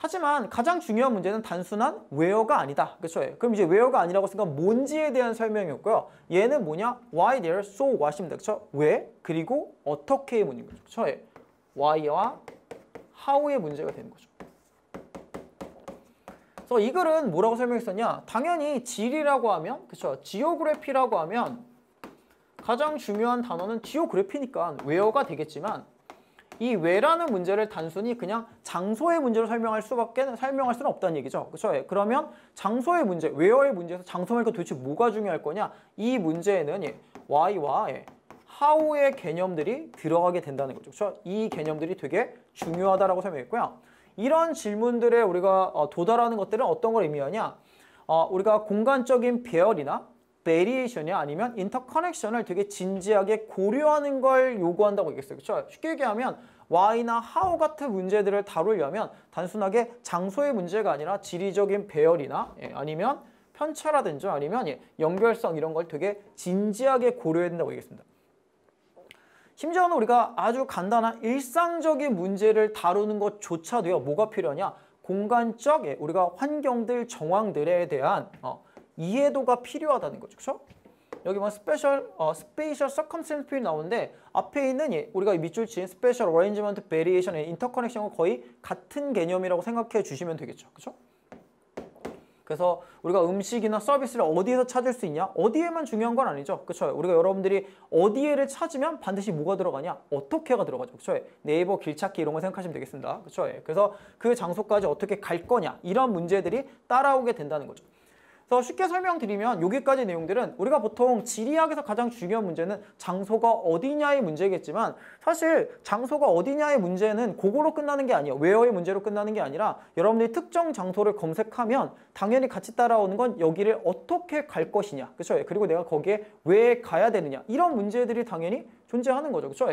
하지만 가장 중요한 문제는 단순한 where가 아니다. 그렇죠? 그럼 이제 where가 아니라고 했으니까 뭔지에 대한 설명이었고요. 얘는 뭐냐? why, there, so what입니다. 그렇죠? 왜, 그리고 어떻게의 문제인 거죠. 그렇죠? why와 how의 문제가 되는 거죠. 그래서 이 글은 뭐라고 설명했었냐? 당연히 지리라고 하면, 그렇죠? 지오그래피라고 하면 가장 중요한 단어는 지오그래피니까 where가 되겠지만 이 where라는 문제를 단순히 그냥 장소의 문제로 설명할 수는 없다는 얘기죠. 그렇죠? 그러면 장소의 문제, where의 문제에서 장소 말고 도대체 뭐가 중요할 거냐? 이 문제에는 why와 how의 개념들이 들어가게 된다는 거죠. 그렇죠? 이 개념들이 되게 중요하다라고 설명했고요. 이런 질문들에 우리가 도달하는 것들은 어떤 걸 의미하냐? 우리가 공간적인 배열이나 베리에이션이 아니면 인터커넥션을 되게 진지하게 고려하는 걸 요구한다고 얘기했어요. 그렇죠? 쉽게 얘기하면 why나 how 같은 문제들을 다루려면 단순하게 장소의 문제가 아니라 지리적인 배열이나 아니면 편차라든지 아니면 연결성 이런 걸 되게 진지하게 고려해야 된다고 얘기했습니다. 심지어는 우리가 아주 간단한 일상적인 문제를 다루는 것조차도요. 뭐가 필요하냐? 공간적 우리가 환경들, 정황들에 대한 이해도가 필요하다는 거죠. 그렇죠? 여기 뭐 스페이셜 서컴스턴스 표현이 나오는데 앞에 있는 우리가 밑줄 친 스페셜 어레인지먼트 베리에이션 인터커넥션과 거의 같은 개념이라고 생각해 주시면 되겠죠. 그렇죠? 그래서 우리가 음식이나 서비스를 어디에서 찾을 수 있냐? 어디에만 중요한 건 아니죠. 그렇죠? 우리가 여러분들이 어디에를 찾으면 반드시 뭐가 들어가냐? 어떻게가 들어가죠. 그렇죠? 네이버 길찾기 이런 거 생각하시면 되겠습니다. 그렇죠? 그래서 그 장소까지 어떻게 갈 거냐? 이런 문제들이 따라오게 된다는 거죠. 그래서 쉽게 설명드리면 여기까지 내용들은 우리가 보통 지리학에서 가장 중요한 문제는 장소가 어디냐의 문제겠지만 사실 장소가 어디냐의 문제는 그거로 끝나는 게 아니에요. where의 문제로 끝나는 게 아니라 여러분들이 특정 장소를 검색하면 당연히 같이 따라오는 건 여기를 어떻게 갈 것이냐. 그렇죠? 그리고 내가 거기에 왜 가야 되느냐. 이런 문제들이 당연히 존재하는 거죠. 그렇죠?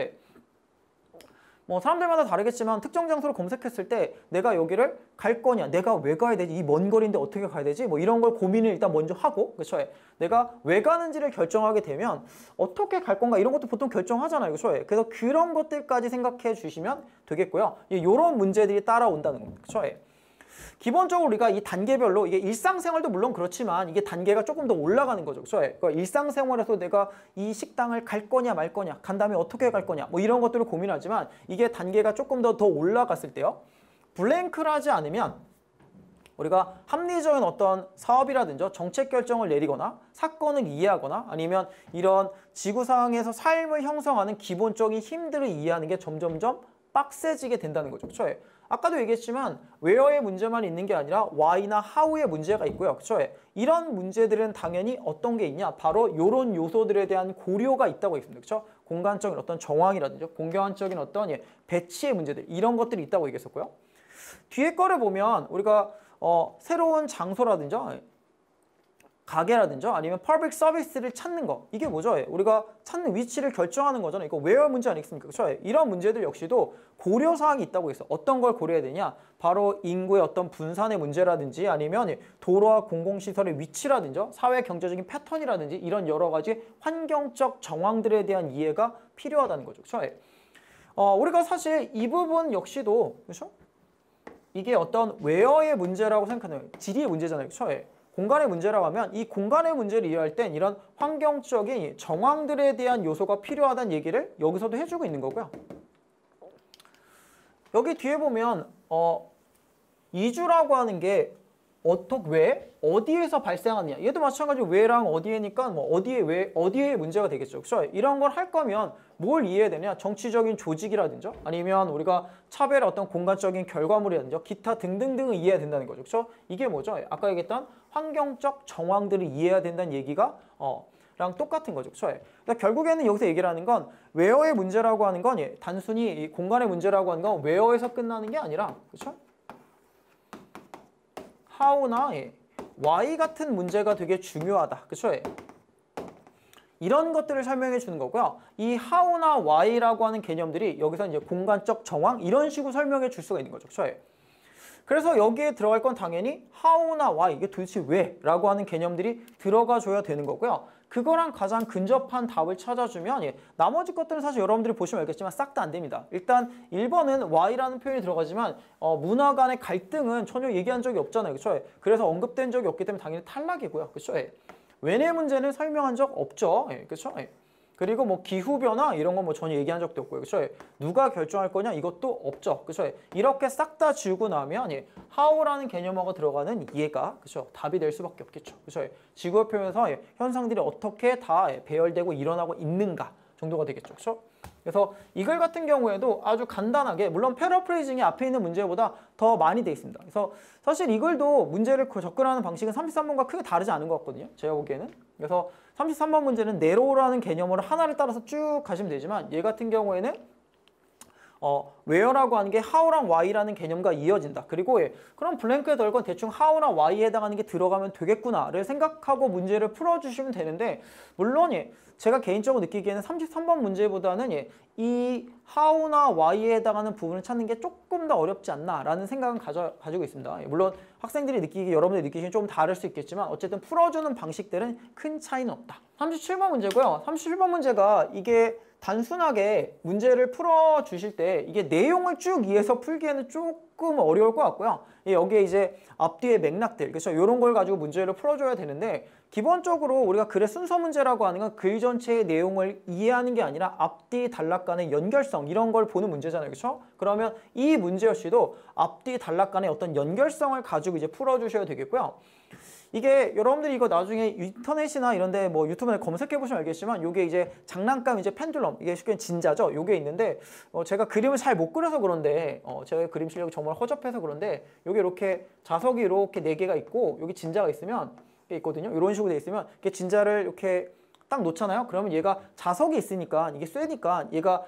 뭐 사람들마다 다르겠지만 특정 장소를 검색했을 때 내가 여기를 갈 거냐, 내가 왜 가야 되지, 이 먼 거리인데 어떻게 가야 되지, 뭐 이런 걸 고민을 일단 먼저 하고, 그렇죠? 내가 왜 가는지를 결정하게 되면 어떻게 갈 건가 이런 것도 보통 결정하잖아요, 그렇죠? 그래서 그런 것들까지 생각해 주시면 되겠고요. 이런 문제들이 따라온다는 겁니다, 그렇죠? 기본적으로 우리가 이 단계별로 이게 일상생활도 물론 그렇지만 이게 단계가 조금 더 올라가는 거죠. 그렇죠? 그러니까 일상생활에서 내가 이 식당을 갈 거냐 말 거냐, 간 다음에 어떻게 갈 거냐 뭐 이런 것들을 고민하지만 이게 단계가 조금 더 올라갔을 때요. 블랭크를 하지 않으면 우리가 합리적인 어떤 사업이라든지 정책 결정을 내리거나 사건을 이해하거나 아니면 이런 지구상에서 삶을 형성하는 기본적인 힘들을 이해하는 게 점점점 빡세지게 된다는 거죠. 그렇죠? 아까도 얘기했지만 where의 문제만 있는 게 아니라 why나 how의 문제가 있고요. 그렇죠? 이런 문제들은 당연히 어떤 게 있냐? 바로 이런 요소들에 대한 고려가 있다고 했습니다. 그렇죠? 공간적인 어떤 정황이라든지 공간적인 어떤 배치의 문제들 이런 것들이 있다고 얘기했었고요. 뒤에 거를 보면 우리가 새로운 장소라든지 가게라든지 아니면 퍼블릭 서비스를 찾는 거 이게 뭐죠? 우리가 찾는 위치를 결정하는 거잖아요. 이거 where 문제 아니겠습니까? 그렇죠? 이런 문제들 역시도 고려사항이 있다고 했어. 어떤 걸 고려해야 되냐? 바로 인구의 어떤 분산의 문제라든지 아니면 도로와 공공시설의 위치라든지 사회 경제적인 패턴이라든지 이런 여러 가지 환경적 정황들에 대한 이해가 필요하다는 거죠. 그렇죠? 우리가 사실 이 부분 역시도 그렇죠? 이게 어떤 where의 문제라고 생각하는 지리의 문제잖아요. 그렇죠? 공간의 문제라고 하면 이 공간의 문제를 이해할 땐 이런 환경적인 정황들에 대한 요소가 필요하다는 얘기를 여기서도 해주고 있는 거고요. 여기 뒤에 보면 이주라고 하는 게 왜? 어디에서 발생하느냐. 얘도 마찬가지로 왜랑 어디에니까 뭐 어디에 문제가 되겠죠. 그렇죠? 이런 걸 할 거면 뭘 이해해야 되냐? 정치적인 조직이라든지 아니면 우리가 차별의 어떤 공간적인 결과물이라든지 기타 등등등을 이해해야 된다는 거죠. 그렇죠? 이게 뭐죠? 아까 얘기했던 환경적 정황들을 이해해야 된다는 얘기가 랑 똑같은 거죠. 그렇죠? 그러니까 결국에는 여기서 얘기를 하는 건 where의 문제라고 하는 건 단순히 이 공간의 문제라고 하는 건 where에서 끝나는 게 아니라 그렇죠? how나 why 같은 문제가 되게 중요하다. 그렇죠? 이런 것들을 설명해 주는 거고요. 이 how나 why라고 하는 개념들이 여기서 이제 공간적 정황 이런 식으로 설명해 줄 수가 있는 거죠. 그렇죠? 그래서 여기에 들어갈 건 당연히 how나 why 이게 도대체 왜라고 하는 개념들이 들어가 줘야 되는 거고요. 그거랑 가장 근접한 답을 찾아주면 나머지 것들은 사실 여러분들이 보시면 알겠지만 싹 다 안 됩니다. 일단 1번은 why라는 표현이 들어가지만 문화 간의 갈등은 전혀 얘기한 적이 없잖아요. 그렇죠? 그래서 언급된 적이 없기 때문에 당연히 탈락이고요. 그렇죠? 왜의 문제는 설명한 적 없죠. 그렇죠? 그리고 뭐 기후변화 이런 건 뭐 전혀 얘기한 적도 없고요. 그렇죠? 누가 결정할 거냐 이것도 없죠. 그렇죠? 이렇게 싹 다 지우고 나면 how라는 개념어가 들어가는 얘가 그렇죠? 답이 될 수밖에 없겠죠. 그렇죠? 지구의 표면에서 현상들이 어떻게 다 배열되고 일어나고 있는가 정도가 되겠죠. 그렇죠? 그래서 이글 같은 경우에도 아주 간단하게 물론 패러프레이징이 앞에 있는 문제보다 더 많이 돼 있습니다. 그래서 사실 이글도 문제를 접근하는 방식은 33번과 크게 다르지 않은 것 같거든요. 제가 보기에는. 그래서 33번 문제는 네로라는 개념으로 하나를 따라서 쭉 가시면 되지만 얘 같은 경우에는 where라고 하는 게 how랑 why라는 개념과 이어진다. 그리고 그럼 블랭크에 덜건 대충 how나 why에 해당하는 게 들어가면 되겠구나를 생각하고 문제를 풀어주시면 되는데 물론 제가 개인적으로 느끼기에는 33번 문제보다는 이 how나 why에 해당하는 부분을 찾는 게 조금 더 어렵지 않나라는 생각은 가지고 있습니다. 물론 학생들이 느끼기, 여러분들이 느끼기는 좀 다를 수 있겠지만 어쨌든 풀어주는 방식들은 큰 차이는 없다. 37번 문제고요. 37번 문제가 이게 단순하게 문제를 풀어주실 때 이게 내용을 쭉 이해해서 풀기에는 조금 어려울 것 같고요. 여기에 이제 앞뒤의 맥락들, 그렇죠? 이런 걸 가지고 문제를 풀어줘야 되는데 기본적으로 우리가 글의 순서 문제라고 하는 건 글 전체의 내용을 이해하는 게 아니라 앞뒤 단락 간의 연결성 이런 걸 보는 문제잖아요. 그렇죠? 그러면 이 문제 역시도 앞뒤 단락 간의 어떤 연결성을 가지고 이제 풀어주셔야 되겠고요. 이게 여러분들이 이거 나중에 인터넷이나 이런데 뭐 유튜브에 검색해 보시면 알겠지만 이게 이제 장난감 이제 펜듈럼 이게 쉽게 진자죠. 요게 있는데 제가 그림을 잘 못 그려서 그런데 제가 그림 실력이 정말 허접해서 그런데 요게 이렇게 자석이 이렇게 4개가 있고 여기 진자가 있으면 이게 있거든요. 이런 식으로 돼 있으면 이렇게 진자를 이렇게 딱 놓잖아요. 그러면 얘가 자석이 있으니까 이게 쇠니까 얘가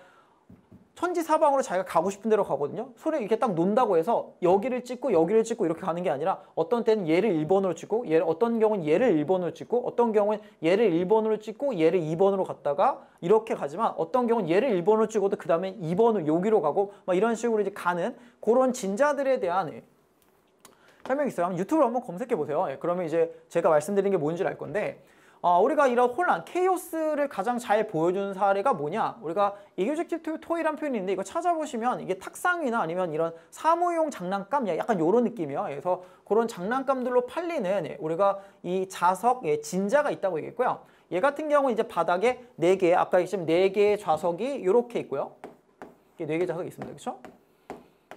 천지사방으로 자기가 가고 싶은 데로 가거든요. 손에 이렇게 딱 논다고 해서 여기를 찍고 여기를 찍고 이렇게 가는 게 아니라 어떤 때는 얘를 1번으로 찍고 어떤 경우는 얘를 1번으로 찍고 어떤 경우는 얘를 1번으로 찍고 얘를 2번으로 갔다가 이렇게 가지만 어떤 경우는 얘를 1번으로 찍어도 그 다음에 2번으로 여기로 가고 막 이런 식으로 이제 가는 그런 진자들에 대한 설명이 있어요. 유튜브로 한번 검색해 보세요. 그러면 이제 제가 말씀드린 게 뭔지 알 건데 우리가 이런 혼란, 케이오스를 가장 잘 보여주는 사례가 뭐냐? 우리가 이규젝티브 토이란 표현이 있는데 이거 찾아보시면 이게 탁상위나 아니면 이런 사무용 장난감 약간 이런 느낌이에요. 그래서 그런 장난감들로 팔리는 우리가 이 자석, 진자가 있다고 얘기했고요. 얘 같은 경우는 이제 바닥에 4개, 아까 얘기했지만 4개의 좌석이 이렇게 있고요. 이게 4개 좌석이 있습니다. 그렇죠?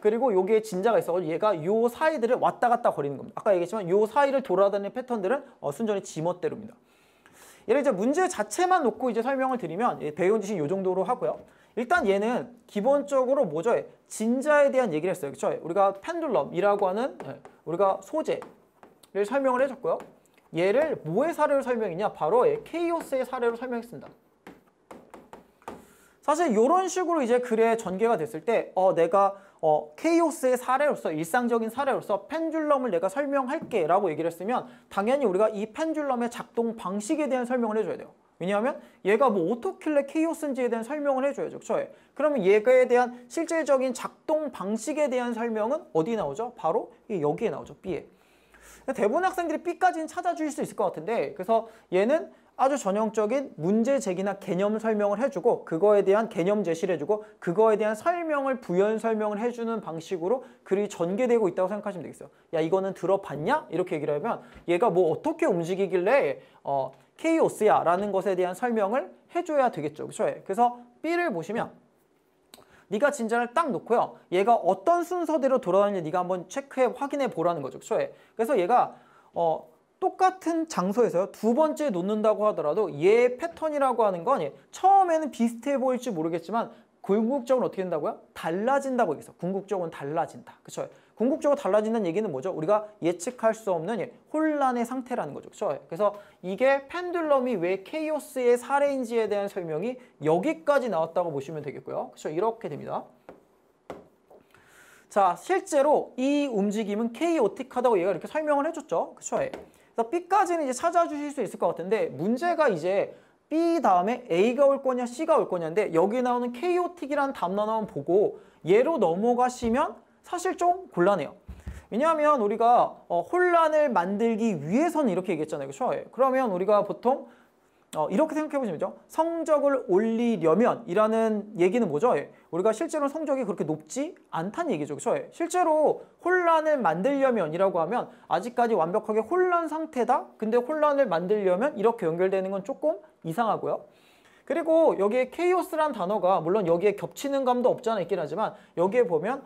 그리고 여기에 진자가 있어가지고 얘가 요 사이들을 왔다 갔다 거리는 겁니다. 아까 얘기했지만 요 사이를 돌아다니는 패턴들은 순전히 지멋대로입니다. 얘를 이제 문제 자체만 놓고 이제 설명을 드리면 배운 지식 요 정도로 하고요. 일단 얘는 기본적으로 뭐죠? 진자에 대한 얘기를 했어요. 그렇죠? 우리가 펜듈럼이라고 하는 우리가 소재를 설명을 해줬고요. 얘를 뭐의 사례로 설명했냐? 바로 케이오스의 사례로 설명했습니다. 사실 이런 식으로 이제 글에 전개가 됐을 때 내가 케이오스의 사례로서 일상적인 사례로서 펜듈럼을 내가 설명할게 라고 얘기를 했으면 당연히 우리가 이 펜듈럼의 작동 방식에 대한 설명을 해줘야 돼요. 왜냐하면 얘가 뭐 어떻길래 케이오스인지에 대한 설명을 해줘야죠. 그렇죠? 그러면 얘에 대한 실질적인 작동 방식에 대한 설명은 어디 나오죠? 바로 여기에 나오죠. B에. 대부분 학생들이 B까지는 찾아주실 수 있을 것 같은데 그래서 얘는 아주 전형적인 문제 제기나 개념 설명을 해주고 그거에 대한 개념 제시를 해주고 그거에 대한 설명을 부연 설명을 해주는 방식으로 글이 전개되고 있다고 생각하시면 되겠어요. 야 이거는 들어봤냐? 이렇게 얘기를 하면 얘가 뭐 어떻게 움직이길래 케이오스야 라는 것에 대한 설명을 해줘야 되겠죠. 그렇죠? 그래서 B를 보시면 네가 진자를 딱 놓고요. 얘가 어떤 순서대로 돌아다니는지 네가 한번 체크해 확인해 보라는 거죠. 그렇죠? 그래서 얘가 똑같은 장소에서요. 두 번째 놓는다고 하더라도 얘 패턴이라고 하는 건 처음에는 비슷해 보일지 모르겠지만 궁극적으로 어떻게 된다고요? 달라진다고 얘기했어. 궁극적으로는 달라진다. 그렇죠? 궁극적으로 달라진다는 얘기는 뭐죠? 우리가 예측할 수 없는 혼란의 상태라는 거죠. 그렇죠? 그래서 이게 펜듈럼이 왜 케이오스의 사례인지에 대한 설명이 여기까지 나왔다고 보시면 되겠고요. 그렇죠? 이렇게 됩니다. 자, 실제로 이 움직임은 케이오틱하다고 얘가 이렇게 설명을 해줬죠. 그렇죠? 그래서 B까지는 이제 찾아주실 수 있을 것 같은데 문제가 이제 B 다음에 A가 올 거냐 C가 올 거냐인데 여기 나오는 케이오틱이라는 단어만 보고 얘로 넘어가시면 사실 좀 곤란해요. 왜냐하면 우리가 혼란을 만들기 위해서는 이렇게 얘기했잖아요. 그렇죠? 그러면 우리가 보통 이렇게 생각해 보시면 되죠. 성적을 올리려면 이라는 얘기는 뭐죠? 우리가 실제로 성적이 그렇게 높지 않다는 얘기죠. 그렇죠? 실제로 혼란을 만들려면 이라고 하면 아직까지 완벽하게 혼란 상태다. 근데 혼란을 만들려면 이렇게 연결되는 건 조금 이상하고요. 그리고 여기에 케이오스라는 단어가 물론 여기에 겹치는 감도 없지 않아 있긴 하지만 여기에 보면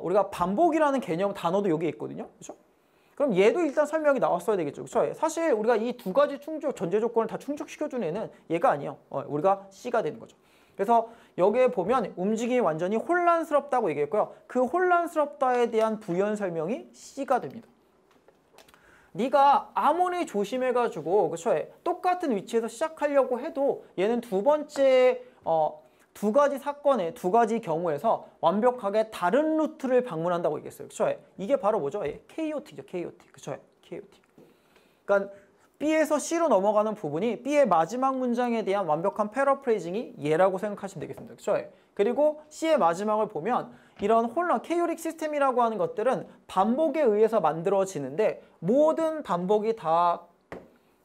우리가 반복이라는 개념 단어도 여기에 있거든요. 그렇죠? 그럼 얘도 일단 설명이 나왔어야 되겠죠. 그렇죠? 사실 우리가 이 두 가지 전제 조건을 다 충족시켜주는 애는 얘가 아니에요. 우리가 C가 되는 거죠. 그래서 여기에 보면 움직임이 완전히 혼란스럽다고 얘기했고요. 그 혼란스럽다에 대한 부연 설명이 C가 됩니다. 네가 아무리 조심해가지고 그렇죠? 똑같은 위치에서 시작하려고 해도 얘는 두 번째 두 가지 사건의 두 가지 경우에서 완벽하게 다른 루트를 방문한다고 얘기했어요. 그렇죠? 이게 바로 뭐죠? 케이오틱이죠. 케이오틱. 그렇죠? 케이오틱. 그러니까 B에서 C로 넘어가는 부분이 B의 마지막 문장에 대한 완벽한 패러프레이징이 얘라고 생각하시면 되겠습니다. 그렇죠? 그리고 C의 마지막을 보면 이런 혼란, 케이오틱 시스템이라고 하는 것들은 반복에 의해서 만들어지는데 모든 반복이 다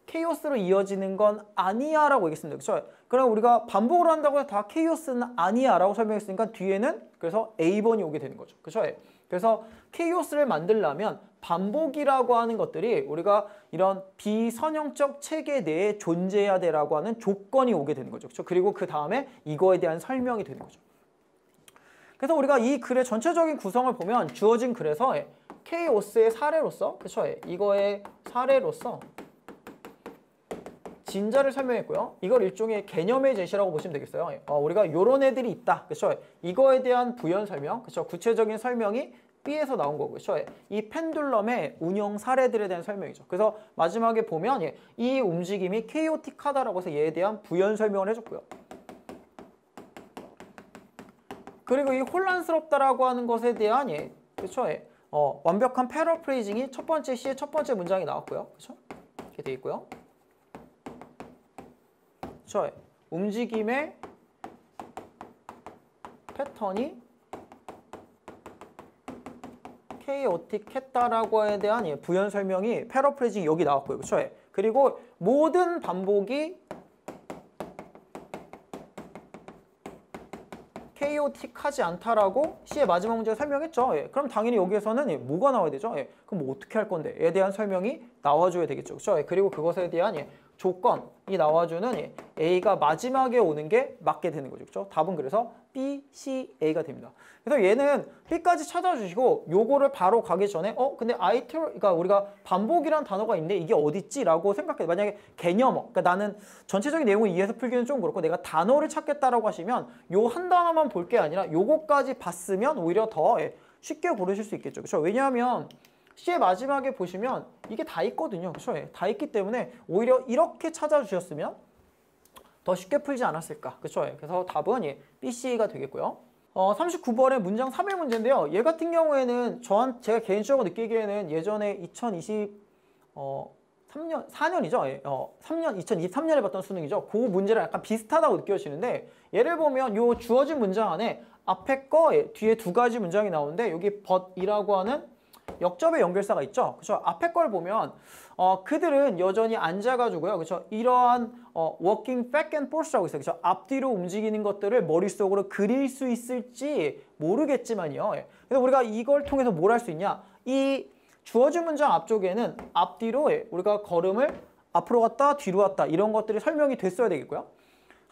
케이오스로 이어지는 건 아니야 라고 얘기했습니다. 그렇죠? 그럼 우리가 반복을 한다고 해서 다 케이오스는 아니야 라고 설명했으니까 뒤에는 그래서 A번이 오게 되는 거죠. 그렇죠? 그래서 케이오스를 만들려면 반복이라고 하는 것들이 우리가 이런 비선형적 체계 내에 존재해야 되라고 하는 조건이 오게 되는 거죠. 그렇죠? 그리고 그 다음에 이거에 대한 설명이 되는 거죠. 그래서 우리가 이 글의 전체적인 구성을 보면 주어진 글에서 케이오스의 사례로서 그렇죠? 이거의 사례로서 진자를 설명했고요. 이걸 일종의 개념의 제시라고 보시면 되겠어요. 우리가 이런 애들이 있다. 그렇죠? 이거에 대한 부연 설명, 그렇죠? 구체적인 설명이 B에서 나온 거고, 그렇죠? 이 펜듈럼의 운영 사례들에 대한 설명이죠. 그래서 마지막에 보면 이 움직임이 케이오틱하다라고 해서 얘에 대한 부연 설명을 해줬고요. 그리고 이 혼란스럽다라고 하는 것에 대한 그렇죠? 완벽한 패러프레이징이 첫 번째 C의 첫 번째 문장이 나왔고요. 그렇죠? 이렇게 돼 있고요. 그렇죠? 움직임의 패턴이 케이오틱했다라고에 대한 부연 설명이 패러프레이징이 여기 나왔고요. 그렇죠? 그리고 모든 반복이 케이오틱하지 않다라고 C의 마지막 문제에 설명했죠. 그럼 당연히 여기에서는 뭐가 나와야 되죠? 그럼 뭐 어떻게 할 건데? 에 대한 설명이 나와줘야 되겠죠. 그렇죠? 그리고 그것에 대한 조건이 나와주는 A가 마지막에 오는 게 맞게 되는 거죠. 그렇죠? 답은 그래서 B, C, A가 됩니다. 그래서 얘는 B까지 찾아주시고 요거를 바로 가기 전에 근데 그러니까 우리가 반복이란 단어가 있는데 이게 어딨지? 라고 생각해. 만약에 개념어, 그러니까 나는 전체적인 내용을 이해해서 풀기는 좀 그렇고 내가 단어를 찾겠다라고 하시면 요 한 단어만 볼 게 아니라 요거까지 봤으면 오히려 더 쉽게 고르실 수 있겠죠. 그렇죠? 왜냐하면 C의 마지막에 보시면 이게 다 있거든요. 그렇죠? 다 있기 때문에 오히려 이렇게 찾아주셨으면 더 쉽게 풀지 않았을까. 그렇죠? 그래서 답은 B, C가 되겠고요. 39번의 문장 3의 문제인데요. 얘 같은 경우에는 제가 개인적으로 느끼기에는 예전에 4년이죠. 2023년에 봤던 수능이죠. 그 문제랑 약간 비슷하다고 느껴지는데 얘를 보면 요 주어진 문장 안에 앞에 거 뒤에 두 가지 문장이 나오는데 여기 but이라고 하는 역접의 연결사가 있죠. 그렇죠? 앞에 걸 보면 그들은 여전히 앉아가지고요. 그렇죠? 이러한 working back and forth라고 있어요. 그렇죠? 앞뒤로 움직이는 것들을 머릿속으로 그릴 수 있을지 모르겠지만요. 그래서 우리가 이걸 통해서 뭘 할 수 있냐? 이 주어진 문장 앞쪽에는 앞뒤로 우리가 걸음을 앞으로 갔다 뒤로 갔다 이런 것들이 설명이 됐어야 되겠고요.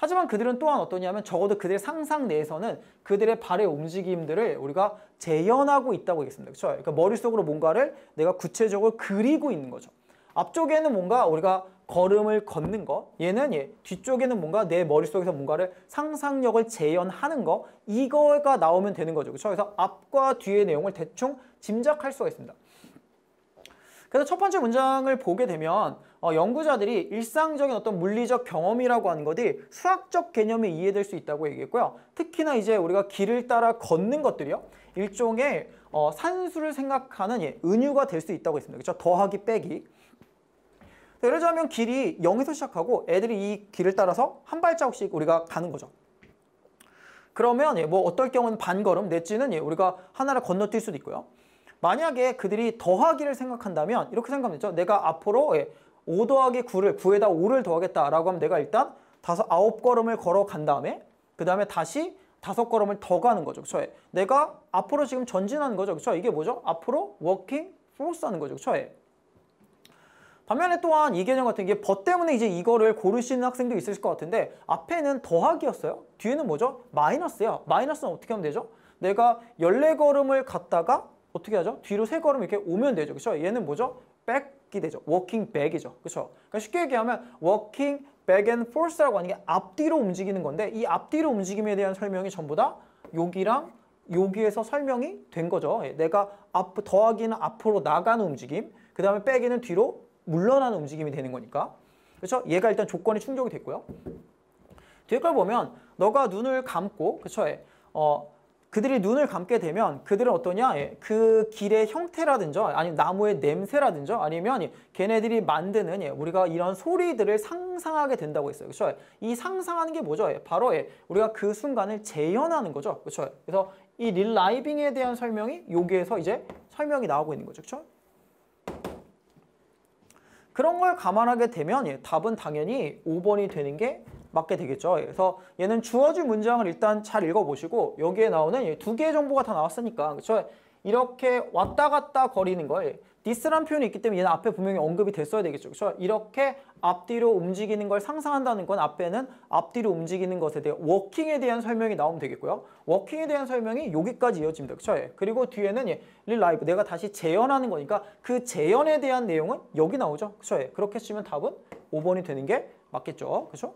하지만 그들은 또한 어떠냐면 적어도 그들의 상상 내에서는 그들의 발의 움직임들을 우리가 재현하고 있다고 하겠습니다. 그렇죠? 그러니까 머릿속으로 뭔가를 내가 구체적으로 그리고 있는 거죠. 앞쪽에는 뭔가 우리가 걸음을 걷는 거, 얘는 뒤쪽에는 뭔가 내 머릿속에서 뭔가를 상상력을 재현하는 거, 이거가 나오면 되는 거죠. 그렇죠? 그래서 앞과 뒤의 내용을 대충 짐작할 수가 있습니다. 그래서 첫 번째 문장을 보게 되면 연구자들이 일상적인 어떤 물리적 경험이라고 하는 것이 수학적 개념에 이해될 수 있다고 얘기했고요. 특히나 이제 우리가 길을 따라 걷는 것들이요. 일종의 산수를 생각하는 은유가 될 수 있다고 했습니다. 그렇죠? 더하기 빼기. 예를 들자면 길이 0에서 시작하고 애들이 이 길을 따라서 한 발자국씩 우리가 가는 거죠. 그러면 뭐 어떨 경우는 반걸음 내지는 우리가 하나를 건너뛸 수도 있고요. 만약에 그들이 더하기를 생각한다면 이렇게 생각하면 되죠. 내가 앞으로 5 더하기 9를 9에다 5를 더하겠다라고 하면 내가 일단 9걸음을 걸어간 다음에 그 다음에 다시 5걸음을 더 가는 거죠. 그렇죠? 내가 앞으로 지금 전진하는 거죠. 그렇죠? 이게 뭐죠? 앞으로 working force 하는 거죠. 그렇죠? 반면에 또한 이 개념 같은 게 but 때문에 이제 이거를 고르시는 학생도 있을 것 같은데 앞에는 더하기였어요. 뒤에는 뭐죠? 마이너스예요. 마이너스는 어떻게 하면 되죠? 내가 14걸음을 갔다가 어떻게 하죠? 뒤로 3걸음 이렇게 오면 되죠. 그렇죠? 얘는 뭐죠? back이 되죠. walking back이죠. 그렇죠? 그러니까 쉽게 얘기하면 walking back and forth라고 하는 게 앞뒤로 움직이는 건데 이 앞뒤로 움직임에 대한 설명이 전부 다 여기랑 여기에서 설명이 된 거죠. 내가 더하기는 앞으로 나가는 움직임, 그 다음에 빼기는 뒤로 물러나는 움직임이 되는 거니까. 그렇죠? 얘가 일단 조건이 충족이 됐고요. 뒤에 걸 보면 너가 눈을 감고, 그렇죠? 그들이 눈을 감게 되면 그들은 어떠냐? 그 길의 형태라든지 아니면 나무의 냄새라든지 아니면 걔네들이 만드는 우리가 이런 소리들을 상상하게 된다고 했어요. 그렇죠? 이 상상하는 게 뭐죠? 바로 우리가 그 순간을 재현하는 거죠. 그렇죠? 그래서 이 릴라이빙에 대한 설명이 여기에서 이제 설명이 나오고 있는 거죠. 그렇죠? 그런 걸 감안하게 되면 답은 당연히 5번이 되는 게 맞게 되겠죠. 그래서 얘는 주어진 문장을 일단 잘 읽어보시고 여기에 나오는 두 개의 정보가 다 나왔으니까 그렇죠? 이렇게 왔다 갔다 거리는 거예요. this라는 표현이 있기 때문에 얘는 앞에 분명히 언급이 됐어야 되겠죠. 그렇죠? 이렇게 앞뒤로 움직이는 걸 상상한다는 건 앞에는 앞뒤로 움직이는 것에 대해 워킹에 대한 설명이 나오면 되겠고요. 워킹에 대한 설명이 여기까지 이어집니다. 그렇죠? 그리고 뒤에는 릴라이브 내가 다시 재현하는 거니까 그 재현에 대한 내용은 여기 나오죠. 그렇죠? 그렇게 치면 답은 5번이 되는 게 맞겠죠. 그렇죠?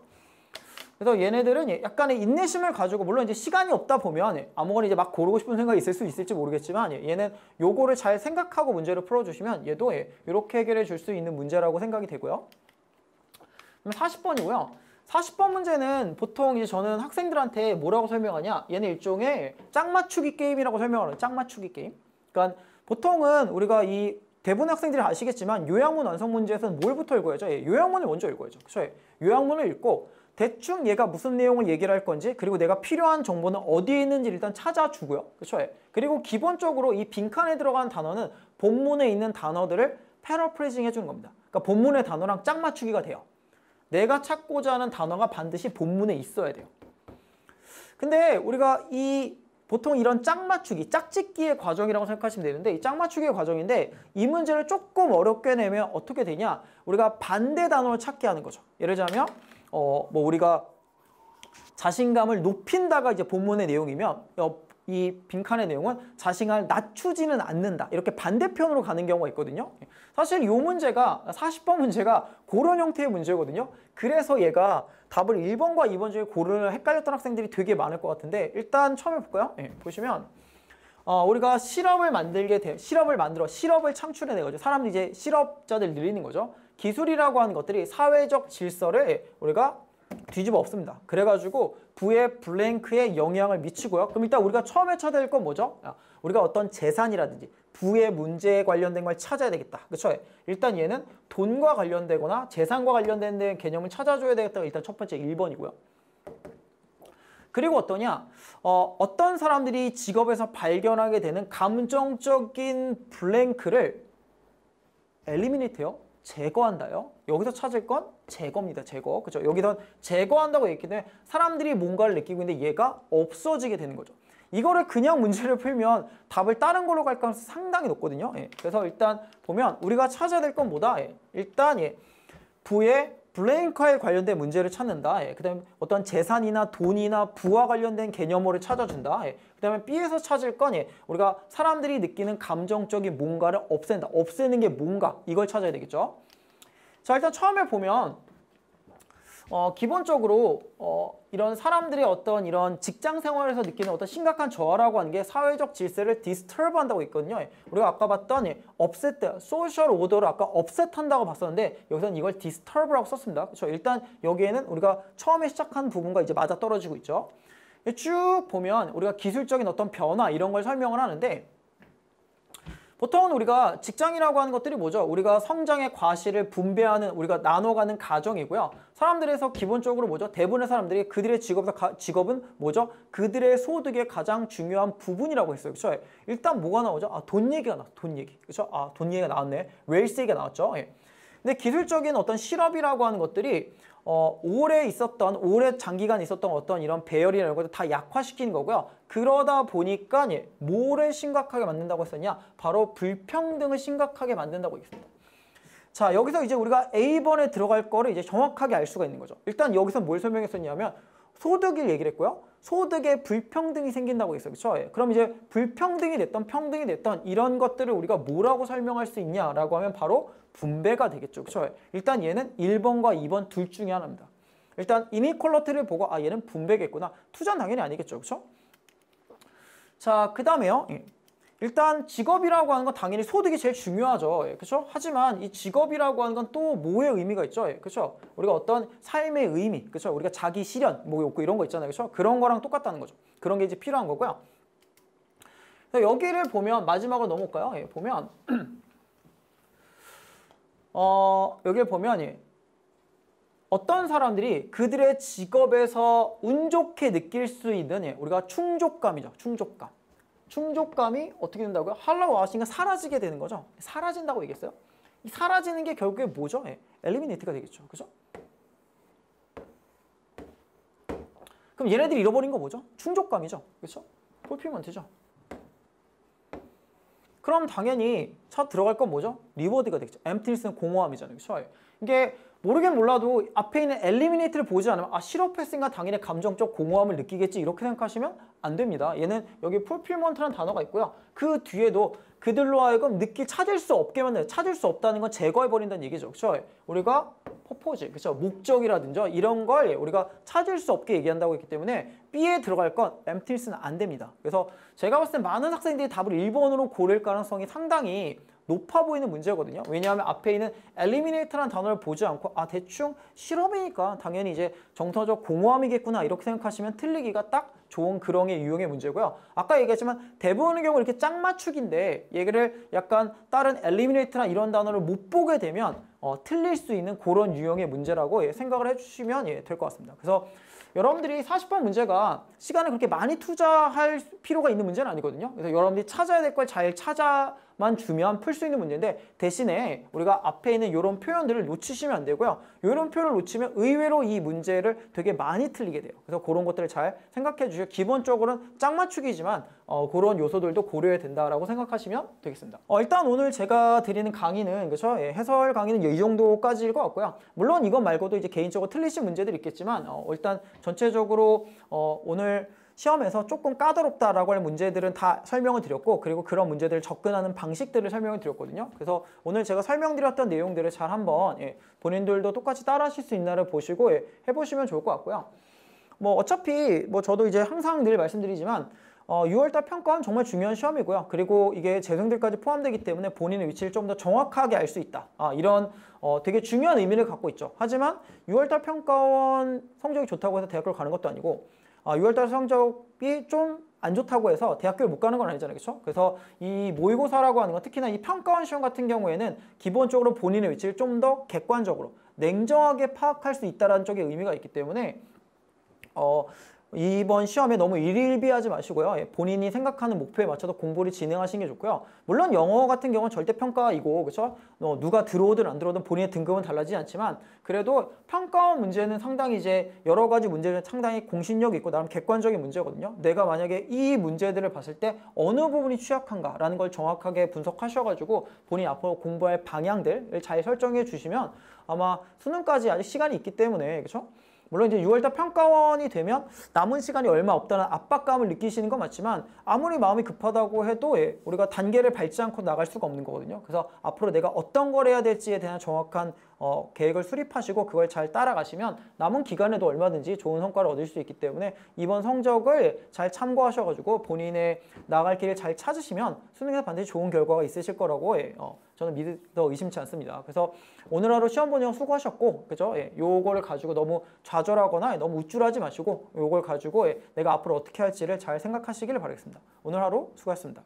그래서 얘네들은 약간의 인내심을 가지고 물론 이제 시간이 없다 보면 아무거나 이제 막 고르고 싶은 생각이 있을 수 있을지 모르겠지만 얘는 요거를 잘 생각하고 문제를 풀어주시면 얘도 이렇게 해결해 줄 수 있는 문제라고 생각이 되고요. 그럼 40번이고요. 40번 문제는 보통 이제 저는 학생들한테 뭐라고 설명하냐? 얘는 일종의 짝 맞추기 게임이라고 설명하는 짝 맞추기 게임. 그러니까 보통은 우리가 이 대부분 학생들이 아시겠지만 요약문 완성 문제에서는 뭘부터 읽어야죠? 요약문을 먼저 읽어야죠. 그렇죠? 요약문을 읽고 대충 얘가 무슨 내용을 얘기를 할 건지 그리고 내가 필요한 정보는 어디에 있는지 일단 찾아주고요. 그렇죠? 그리고 기본적으로 이 빈칸에 들어간 단어는 본문에 있는 단어들을 패러프레이징 해주는 겁니다. 그러니까 본문의 단어랑 짝 맞추기가 돼요. 내가 찾고자 하는 단어가 반드시 본문에 있어야 돼요. 근데 우리가 보통 이런 짝 맞추기, 짝짓기의 과정이라고 생각하시면 되는데 이 짝 맞추기의 과정인데 이 문제를 조금 어렵게 내면 어떻게 되냐? 우리가 반대 단어를 찾게 하는 거죠. 예를 들자면 뭐 우리가 자신감을 높인다가 이제 본문의 내용이면 이 빈칸의 내용은 자신감을 낮추지는 않는다. 이렇게 반대편으로 가는 경우가 있거든요. 사실 이 문제가 40번 문제가 그런 형태의 문제거든요. 그래서 얘가 답을 1번과 2번 중에 고르는 헷갈렸던 학생들이 되게 많을 것 같은데 일단 처음에 볼까요? 보시면 우리가 실업을 실업을 창출해낸 거죠. 사람들이 이제 실업자들 늘리는 거죠. 기술이라고 하는 것들이 사회적 질서를 우리가 뒤집어 엎습니다. 그래가지고 부의 블랭크에 영향을 미치고요. 그럼 일단 우리가 처음에 찾아야 될 건 뭐죠? 우리가 어떤 재산이라든지 부의 문제에 관련된 걸 찾아야 되겠다. 그렇죠? 일단 얘는 돈과 관련되거나 재산과 관련된 개념을 찾아줘야 되겠다가 일단 첫 번째 1번이고요. 그리고 어떠냐? 어떤 사람들이 직업에서 발견하게 되는 감정적인 블랭크를 엘리미네이트요. 제거한다요. 여기서 찾을 건 제거입니다. 제거. 그죠? 여기서 제거한다고 했기 때문에 사람들이 뭔가를 느끼고 있는데 얘가 없어지게 되는 거죠. 이거를 그냥 문제를 풀면 답을 다른 걸로 갈 가능성이 상당히 높거든요. 그래서 일단 보면 우리가 찾아야 될 건 뭐다? 일단 부의 블랭크에 관련된 문제를 찾는다. 그 다음에 어떤 재산이나 돈이나 부와 관련된 개념어를 찾아준다. 그 다음에 B에서 찾을 건 우리가 사람들이 느끼는 감정적인 뭔가를 없앤다. 없애는 게 뭔가 이걸 찾아야 되겠죠. 자, 일단 처음에 보면 기본적으로 이런 사람들의 어떤 이런 직장 생활에서 느끼는 어떤 심각한 저하라고 하는 게 사회적 질서를 디스터브 한다고 있거든요. 우리가 아까 봤던 업셋, 소셜 오더를 아까 업셋 한다고 봤었는데 여기서는 이걸 디스터브라고 썼습니다. 그렇죠? 일단 여기에는 우리가 처음에 시작한 부분과 이제 맞아 떨어지고 있죠. 쭉 보면 우리가 기술적인 어떤 변화 이런 걸 설명을 하는데 보통은 우리가 직장이라고 하는 것들이 뭐죠? 우리가 성장의 과실을 분배하는 우리가 나눠가는 과정이고요. 사람들에서 기본적으로 뭐죠? 대부분의 사람들이 그들의 직업은 뭐죠? 그들의 소득의 가장 중요한 부분이라고 했어요. 그렇죠? 일단 뭐가 나오죠? 돈 얘기가 나왔어. 돈 얘기. 그렇죠? 돈 얘기가 나왔네. 웰스 얘기가 나왔죠. 근데 기술적인 어떤 실업이라고 하는 것들이 오래 장기간 있었던 어떤 이런 배열이나 이런 것들 다 약화시키는 거고요. 그러다 보니까 뭐를 심각하게 만든다고 했었냐? 바로 불평등을 심각하게 만든다고 했습니다. 자, 여기서 이제 우리가 A번에 들어갈 거를 이제 정확하게 알 수가 있는 거죠. 일단 여기서 뭘 설명했었냐면 소득을 얘기를 했고요. 소득에 불평등이 생긴다고 했어요. 그렇죠? 그럼 이제 불평등이 됐던 평등이 됐던 이런 것들을 우리가 뭐라고 설명할 수 있냐라고 하면 바로 분배가 되겠죠. 그렇죠? 일단 얘는 1번과 2번 둘 중에 하나입니다. 일단 이니퀄러티를 보고 얘는 분배겠구나. 투자는 당연히 아니겠죠. 그렇죠? 자, 그다음에요. 일단 직업이라고 하는 건 당연히 소득이 제일 중요하죠. 그렇죠? 하지만 이 직업이라고 하는 건 또 뭐의 의미가 있죠? 그렇죠? 우리가 어떤 삶의 의미, 그렇죠? 우리가 자기 실현, 뭐 욕구 이런 거 있잖아요. 그렇죠? 그런 거랑 똑같다는 거죠. 그런 게 이제 필요한 거고요. 그래서 여기를 보면 마지막으로 넘어올까요? 보면 여기를 보면 어떤 사람들이 그들의 직업에서 운 좋게 느낄 수 있는 우리가 충족감이죠. 충족감. 충족감이 어떻게 된다고요? 하려고 하시니까 사라지게 되는 거죠. 사라진다고 얘기했어요. 이 사라지는 게 결국에 뭐죠? 엘리미네이트가 되겠죠. 그죠? 그럼 얘네들이 잃어버린 거 뭐죠? 충족감이죠. 그렇죠? 풀필먼트죠. 그럼 당연히 차 들어갈 건 뭐죠? 리워드가 되겠죠. 엠프티니스는 공허함이잖아요. 그렇죠? 이게 모르긴 몰라도 앞에 있는 엘리미네이트를 보지 않으면 실업했으니까 당연히 감정적 공허함을 느끼겠지 이렇게 생각하시면 안 됩니다. 얘는 여기 풀필먼트라는 단어가 있고요. 그 뒤에도 그들로 하여금 찾을 수 없게 만드는, 찾을 수 없다는 건 제거해버린다는 얘기죠. 그렇죠? 우리가 퍼포즈, 그렇죠? 목적이라든지 이런 걸 우리가 찾을 수 없게 얘기한다고 했기 때문에 B에 들어갈 건 엠프티니스는 안 됩니다. 그래서 제가 봤을 때 많은 학생들이 답을 1번으로 고를 가능성이 상당히 높아 보이는 문제거든요. 왜냐하면 앞에 있는 엘리미네이트라는 단어를 보지 않고 대충 실업이니까 당연히 이제 정서적 공허함이겠구나 이렇게 생각하시면 틀리기가 딱 좋은 그런 유형의 문제고요. 아까 얘기했지만 대부분의 경우 이렇게 짝 맞추기인데 얘를 약간 다른 엘리미네이트나 이런 단어를 못 보게 되면 틀릴 수 있는 그런 유형의 문제라고 생각을 해주시면 될 것 같습니다. 그래서 여러분들이 40번 문제가 시간을 그렇게 많이 투자할 필요가 있는 문제는 아니거든요. 그래서 여러분들이 찾아야 될 걸 잘 찾아 정답만 주면 풀 수 있는 문제인데 대신에 우리가 앞에 있는 이런 표현들을 놓치시면 안 되고요. 이런 표현을 놓치면 의외로 이 문제를 되게 많이 틀리게 돼요. 그래서 그런 것들을 잘 생각해 주시고 기본적으로는 짝 맞추기지만 그런 요소들도 고려해야 된다라고 생각하시면 되겠습니다. 일단 오늘 제가 드리는 강의는 그렇죠? 예, 해설 강의는 이 정도까지일 것 같고요. 물론 이것 말고도 이제 개인적으로 틀리신 문제들이 있겠지만 일단 전체적으로 오늘 시험에서 조금 까다롭다라고 할 문제들은 다 설명을 드렸고 그리고 그런 문제들을 접근하는 방식들을 설명을 드렸거든요. 그래서 오늘 제가 설명드렸던 내용들을 잘 한번 본인들도 똑같이 따라 하실 수 있나를 보시고 해보시면 좋을 것 같고요. 뭐 어차피 뭐 저도 이제 항상 늘 말씀드리지만 6월달 평가는 정말 중요한 시험이고요. 그리고 이게 재생들까지 포함되기 때문에 본인의 위치를 좀 더 정확하게 알 수 있다. 이런 되게 중요한 의미를 갖고 있죠. 하지만 6월달 평가원 성적이 좋다고 해서 대학교를 가는 것도 아니고 6월달 성적이 좀 안 좋다고 해서 대학교를 못 가는 건 아니잖아요. 그렇죠? 그래서 이 모의고사라고 하는 건 특히나 이 평가원 시험 같은 경우에는 기본적으로 본인의 위치를 좀 더 객관적으로 냉정하게 파악할 수 있다는 쪽의 의미가 있기 때문에 이번 시험에 너무 일일비하지 마시고요. 본인이 생각하는 목표에 맞춰서 공부를 진행하시는 게 좋고요. 물론 영어 같은 경우는 절대평가이고 그렇죠? 누가 들어오든 안 들어오든 본인의 등급은 달라지지 않지만 그래도 평가원 문제는 상당히 이제 여러 가지 문제는 상당히 공신력이 있고 나름 객관적인 문제거든요. 내가 만약에 이 문제들을 봤을 때 어느 부분이 취약한가라는 걸 정확하게 분석하셔가지고 본인이 앞으로 공부할 방향들을 잘 설정해 주시면 아마 수능까지 아직 시간이 있기 때문에 그렇죠? 물론 이제 6월달 평가원이 되면 남은 시간이 얼마 없다는 압박감을 느끼시는 건 맞지만 아무리 마음이 급하다고 해도 우리가 단계를 밟지 않고 나갈 수가 없는 거거든요. 그래서 앞으로 내가 어떤 걸 해야 될지에 대한 정확한 계획을 수립하시고 그걸 잘 따라가시면 남은 기간에도 얼마든지 좋은 성과를 얻을 수 있기 때문에 이번 성적을 잘 참고하셔가지고 본인의 나갈 길을 잘 찾으시면 수능에서 반드시 좋은 결과가 있으실 거라고 저는 믿어 의심치 않습니다. 그래서 오늘 하루 시험 보는 거 수고하셨고 그죠? 요거를 가지고 너무 좌절하거나 너무 우쭐하지 마시고 요걸 가지고 내가 앞으로 어떻게 할지를 잘 생각하시기를 바라겠습니다. 오늘 하루 수고하셨습니다.